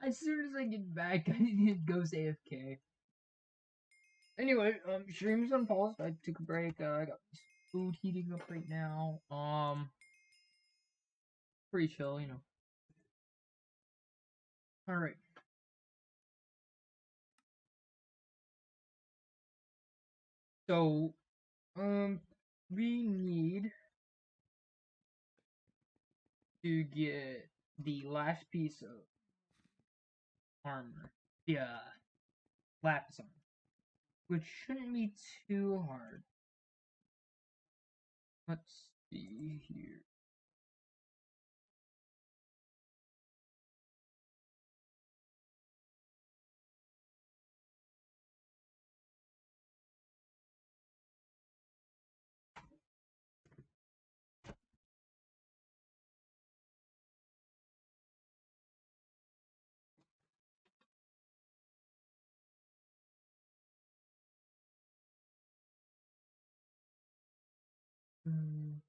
As soon as I get back, it goes AFK. Anyway, stream's on pause. I took a break. I got food heating up right now. Pretty chill, you know. All right. So, we need to get the last piece of armor. Yeah, lapis armor, which shouldn't be too hard. Let's see here. Hmm.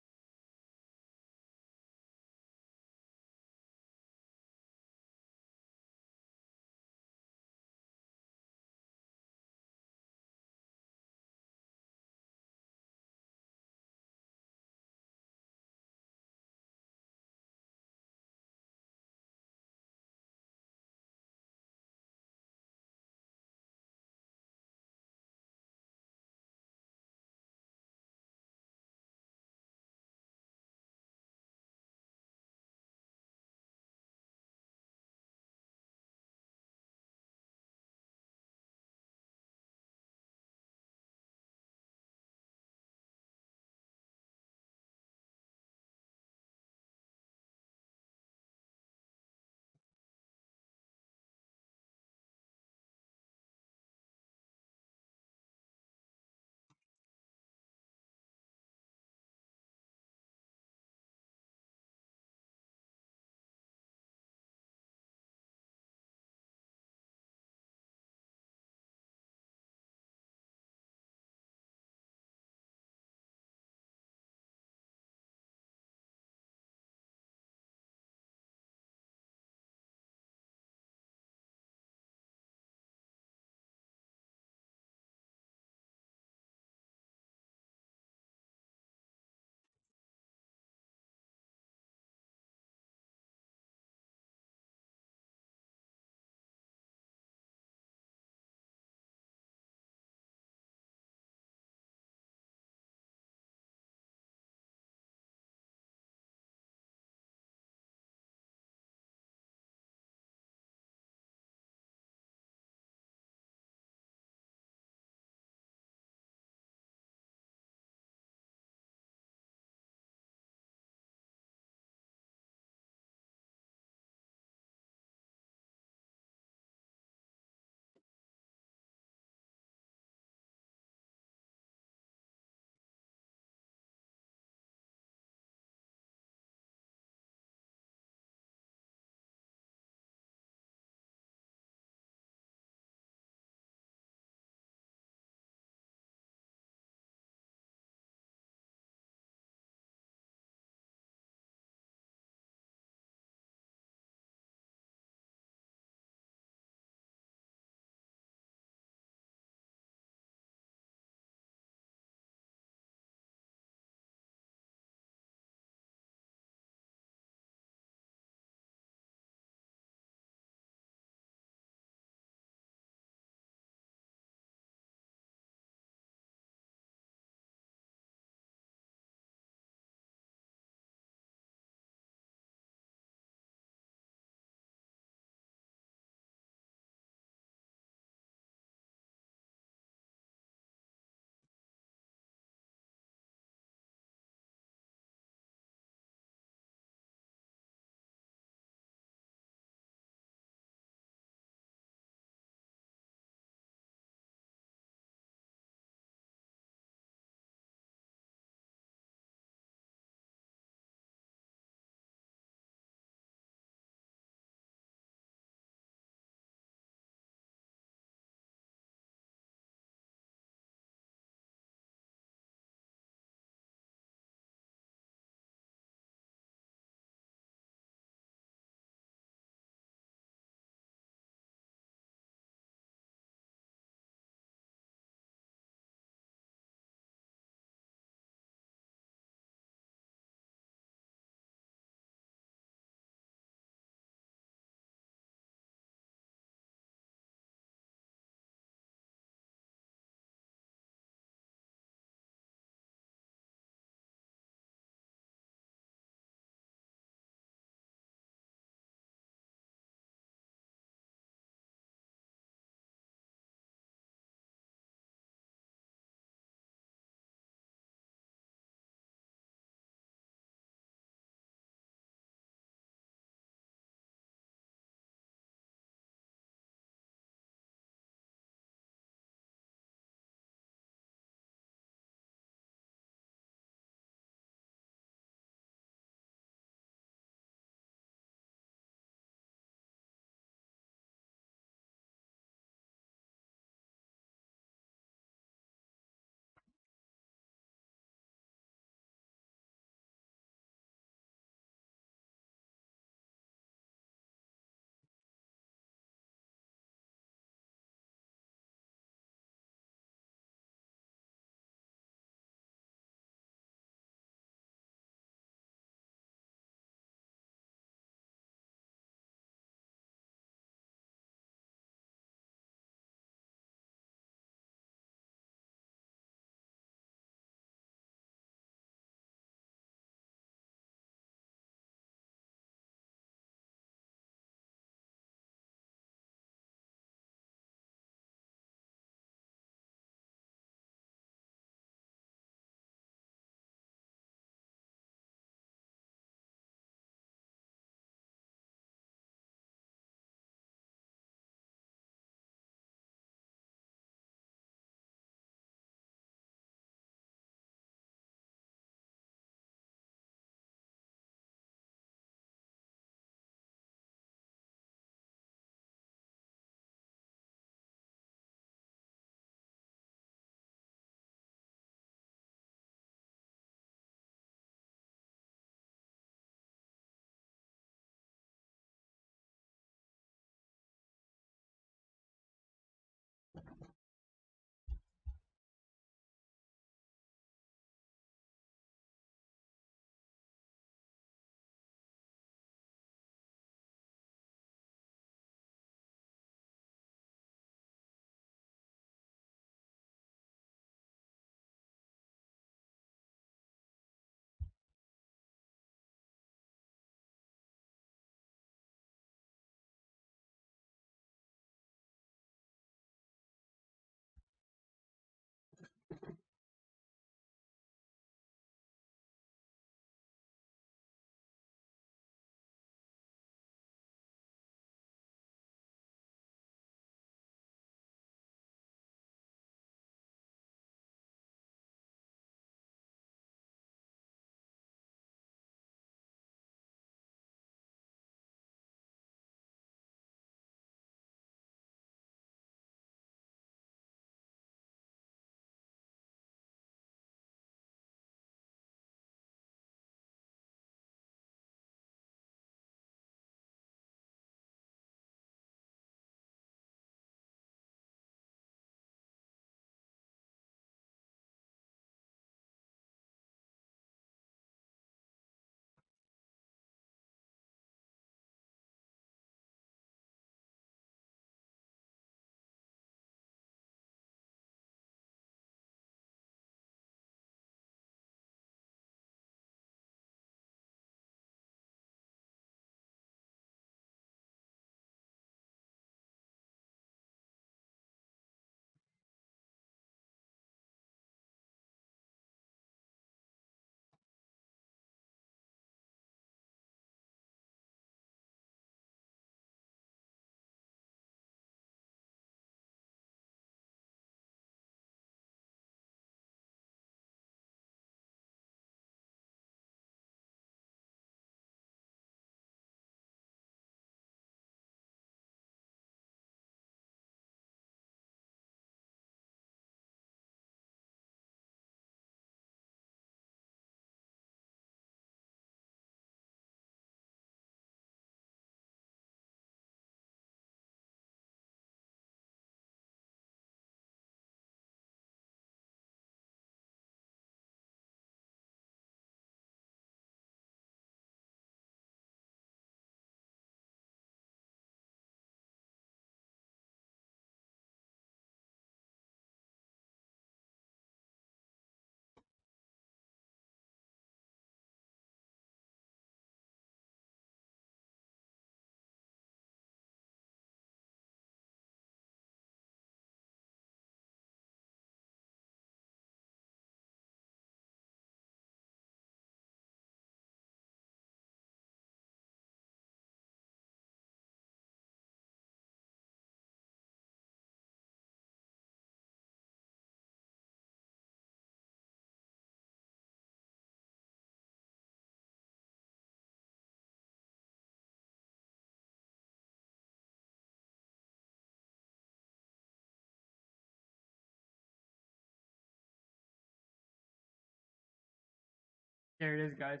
There it is, guys.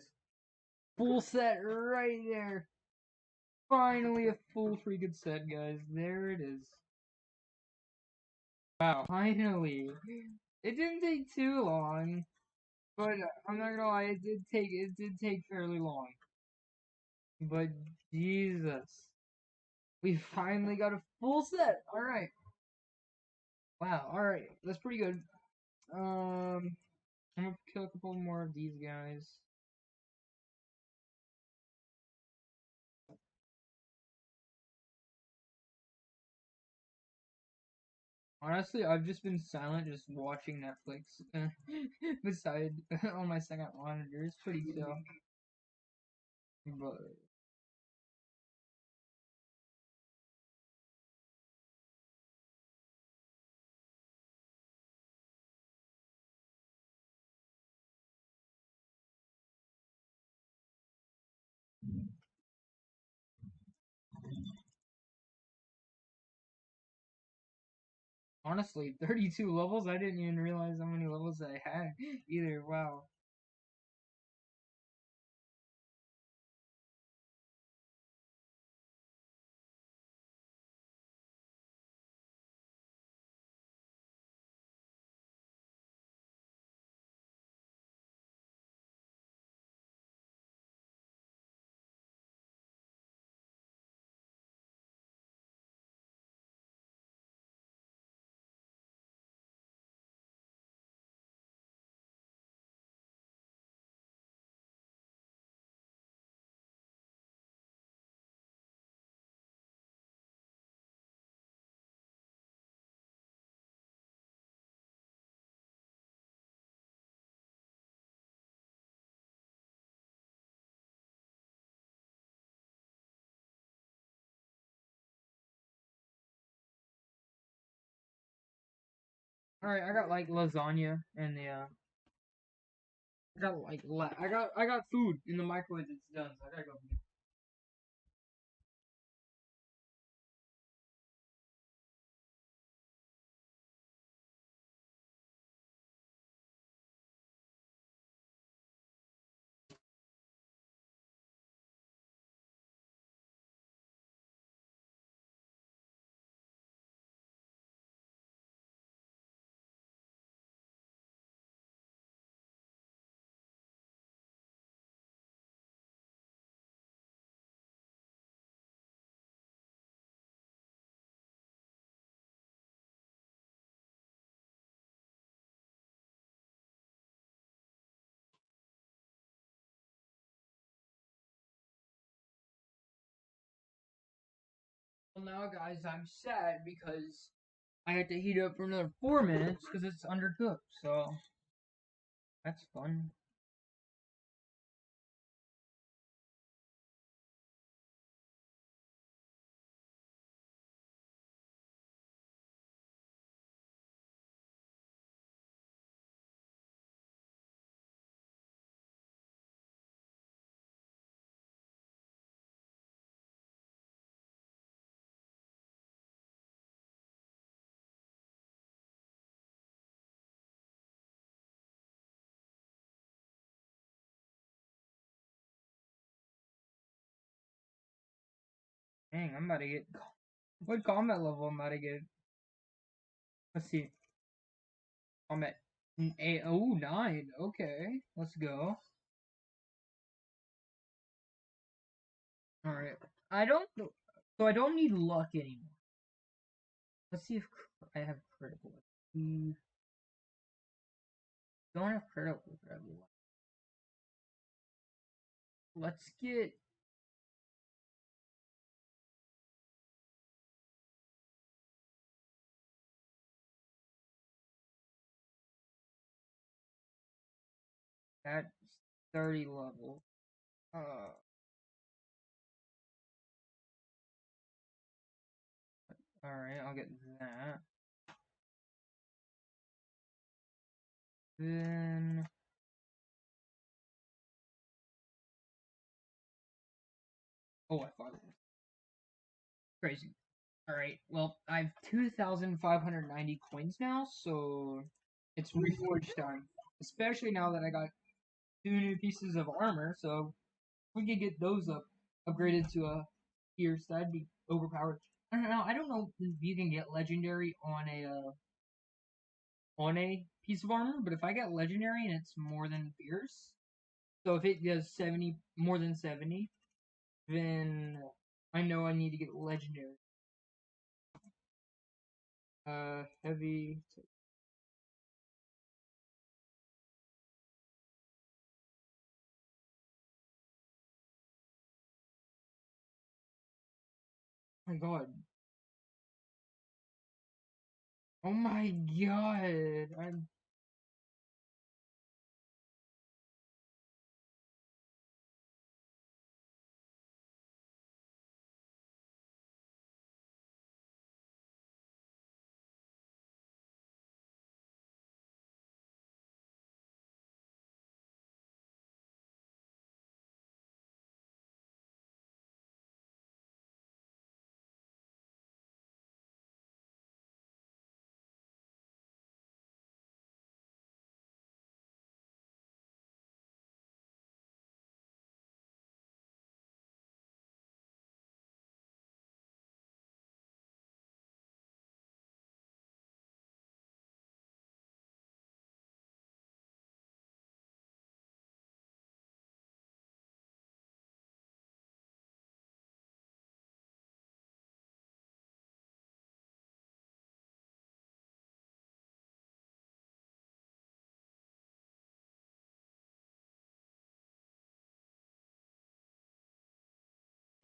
Full set right there. Finally a full freaking set, guys. There it is. Wow, finally. It didn't take too long, but I'm not gonna lie, it did take fairly long. But Jesus. We finally got a full set. Alright. Wow, alright. That's pretty good. I'm gonna kill a couple more of these guys. Honestly, I've just been silent, just watching Netflix beside on my second monitor. It's pretty chill. But honestly, 32 levels. I didn't even realize how many levels I had either. Wow. All right, I got like lasagna and the I got like I got food in the microwave. It's done. So I gotta go. Well, now, guys, I'm sad because I had to heat up for another 4 minutes because it's undercooked. So that's fun. Dang, I'm about to get what combat level I'm about to get. Let's see. Combat 8. Oh, 9. Okay, let's go. All right. I don't. So I don't need luck anymore. Let's see if I have critical. Don't have critical for everyone. Let's get. At 30 level. Alright, I'll get that. Then. Oh, I thought it was crazy. Alright, well, I have 2,590 coins now, so it's reforged time. Especially now that I got new pieces of armor, so if we could get those upgraded to a fierce, that'd be overpowered. I don't know. I don't know if you can get legendary on a piece of armor, but if I get legendary and it's more than fierce, so if it does 70 more than 70, then I know I need to get legendary. Heavy. Oh my god. Oh my god. I'm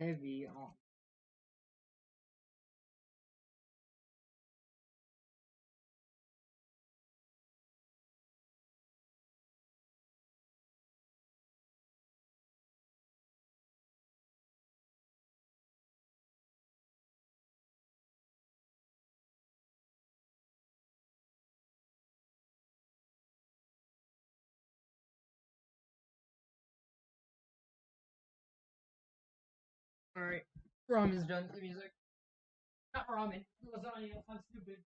heavy on. Alright. Ramen's done the music. Not ramen. Lasagna. I'm stupid.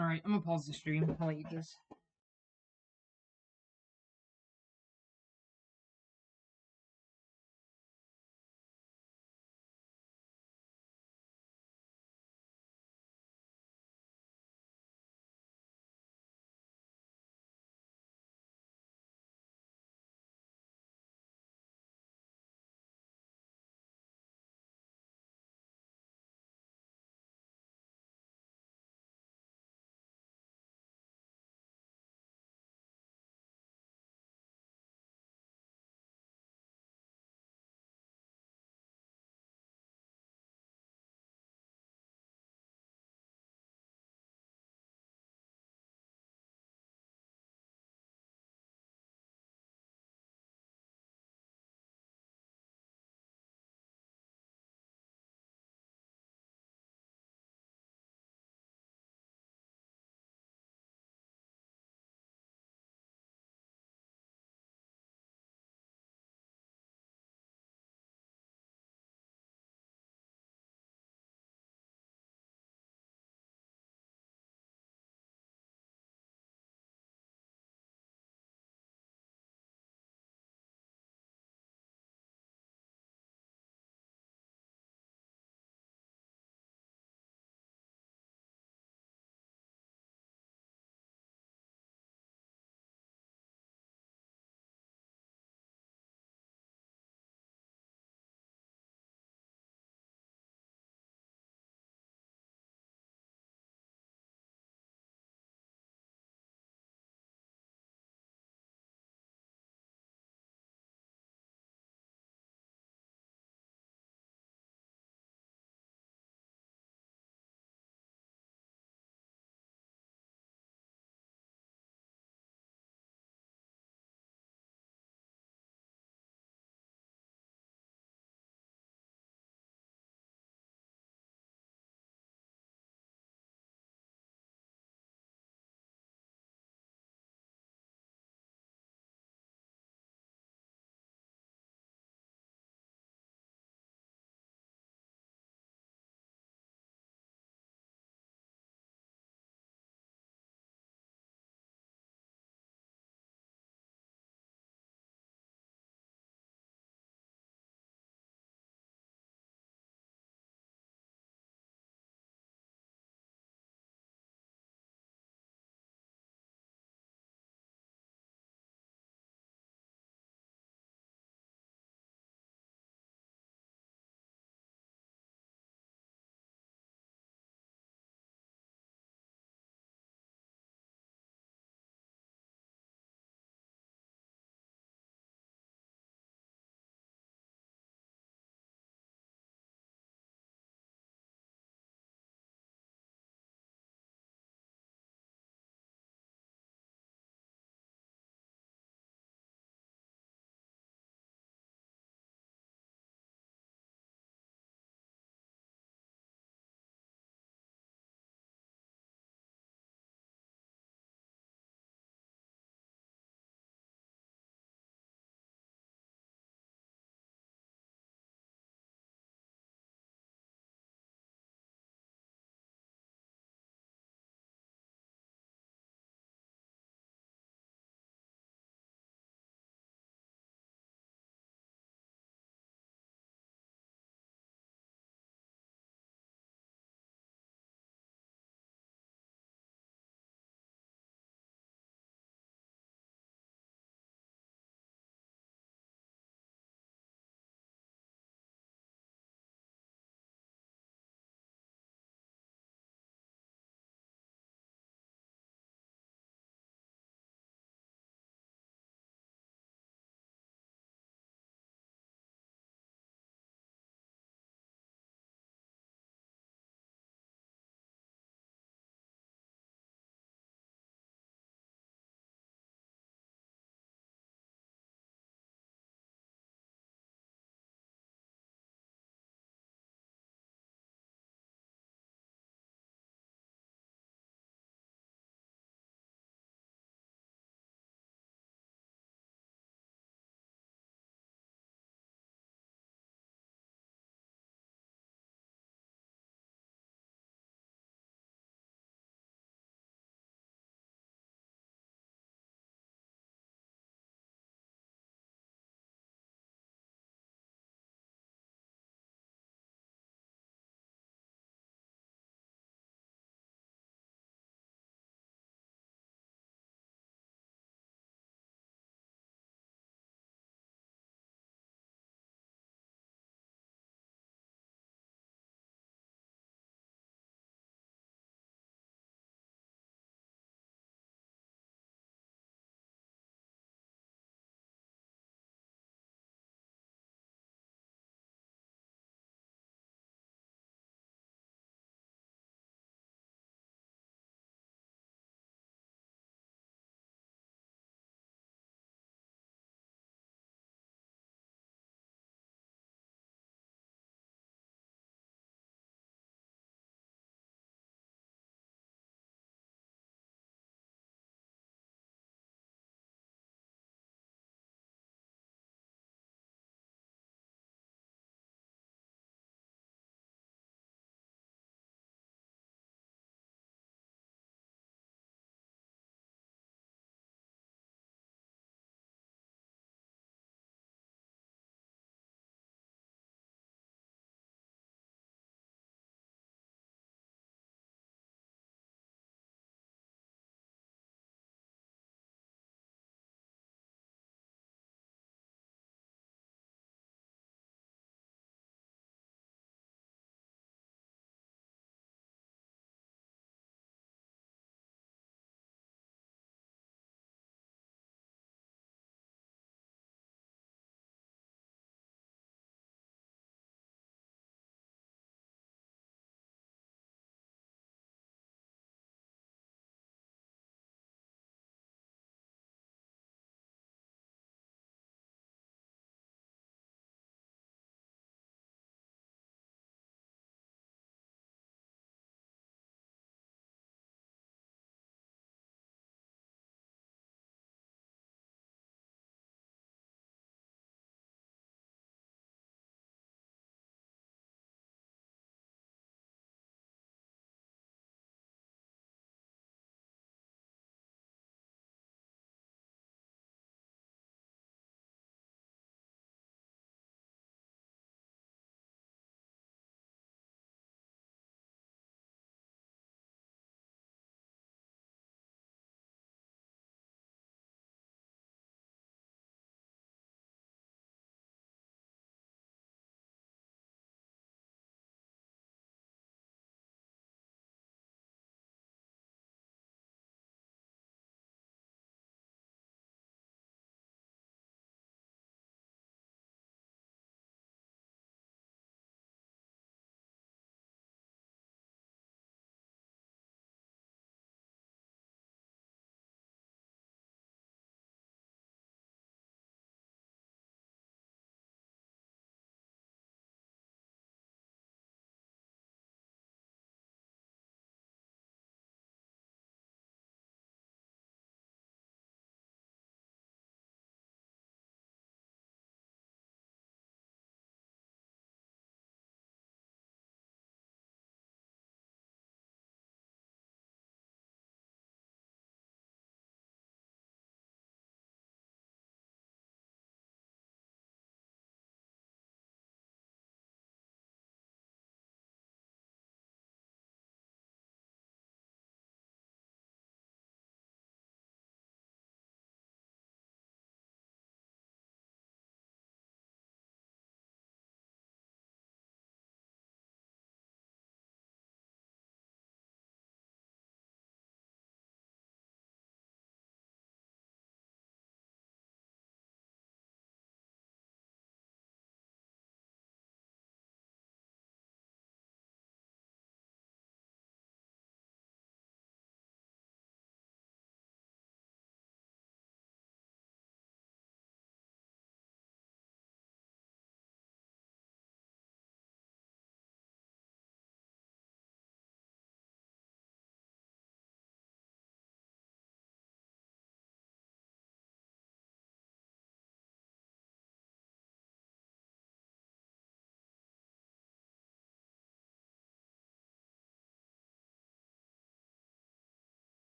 Alright, I'm gonna pause the stream. I'll eat this.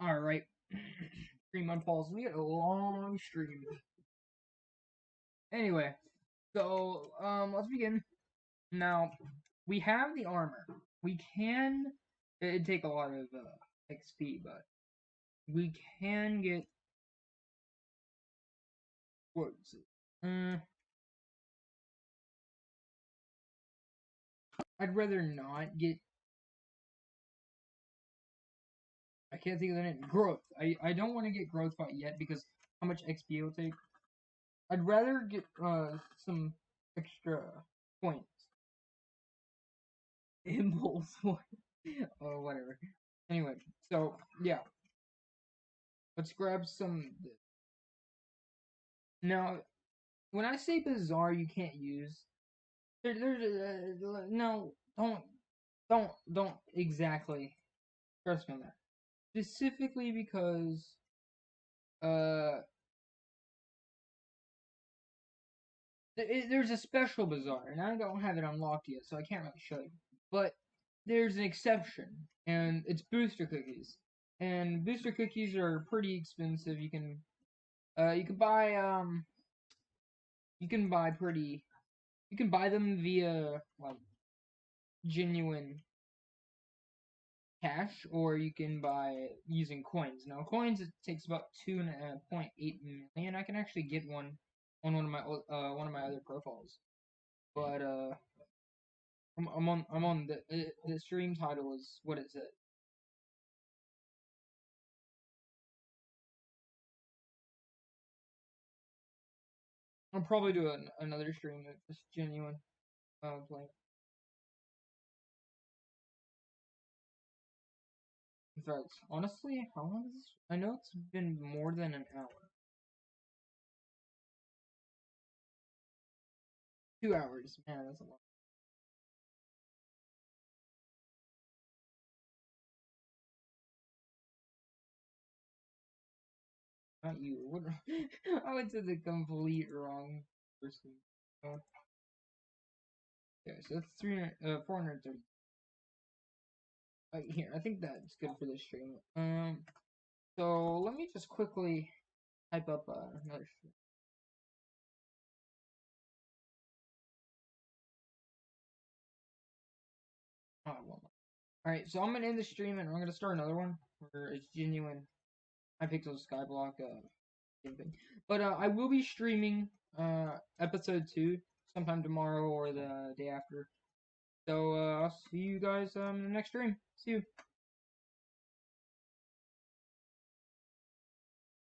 Alright. Stream unpause. We had a long stream. Anyway, so let's begin. Now, we have the armor. We can it'd take a lot of XP, but we can get what is it? I'd rather not get I can't think of the name. Growth. I don't want to get growth fight yet because how much XP it'll take. I'd rather get some extra points. Impulse one. Oh, whatever. Anyway, so yeah, let's grab some. Now, when I say bizarre, you can't use. There's no, don't exactly trust me on that. Specifically because uh, there's a special bizarre, and I don't have it unlocked yet, so I can't really show you. But there's an exception, and it's booster cookies. And booster cookies are pretty expensive. You can buy you can buy them via like genuine cash, or you can buy using coins. Now coins it takes about 2.8 million. I can actually get one on one of my other profiles, but I'm on the stream title is what is it? I'll probably do another stream of just genuine playing. In fact, honestly, how long is this? I know it's been more than an hour. 2 hours, man, that's a lot. Not you. What? I went to the complete wrong person. Okay, so that's 430. Here, I think that's good for this stream. So let me just quickly type up another stream. Oh, I won't. Alright, so I'm gonna end the stream and I'm gonna start another one where it's genuine Hypixel Skyblock campaign. But I will be streaming episode 2 sometime tomorrow or the day after. So I'll see you guys in the next stream. See you.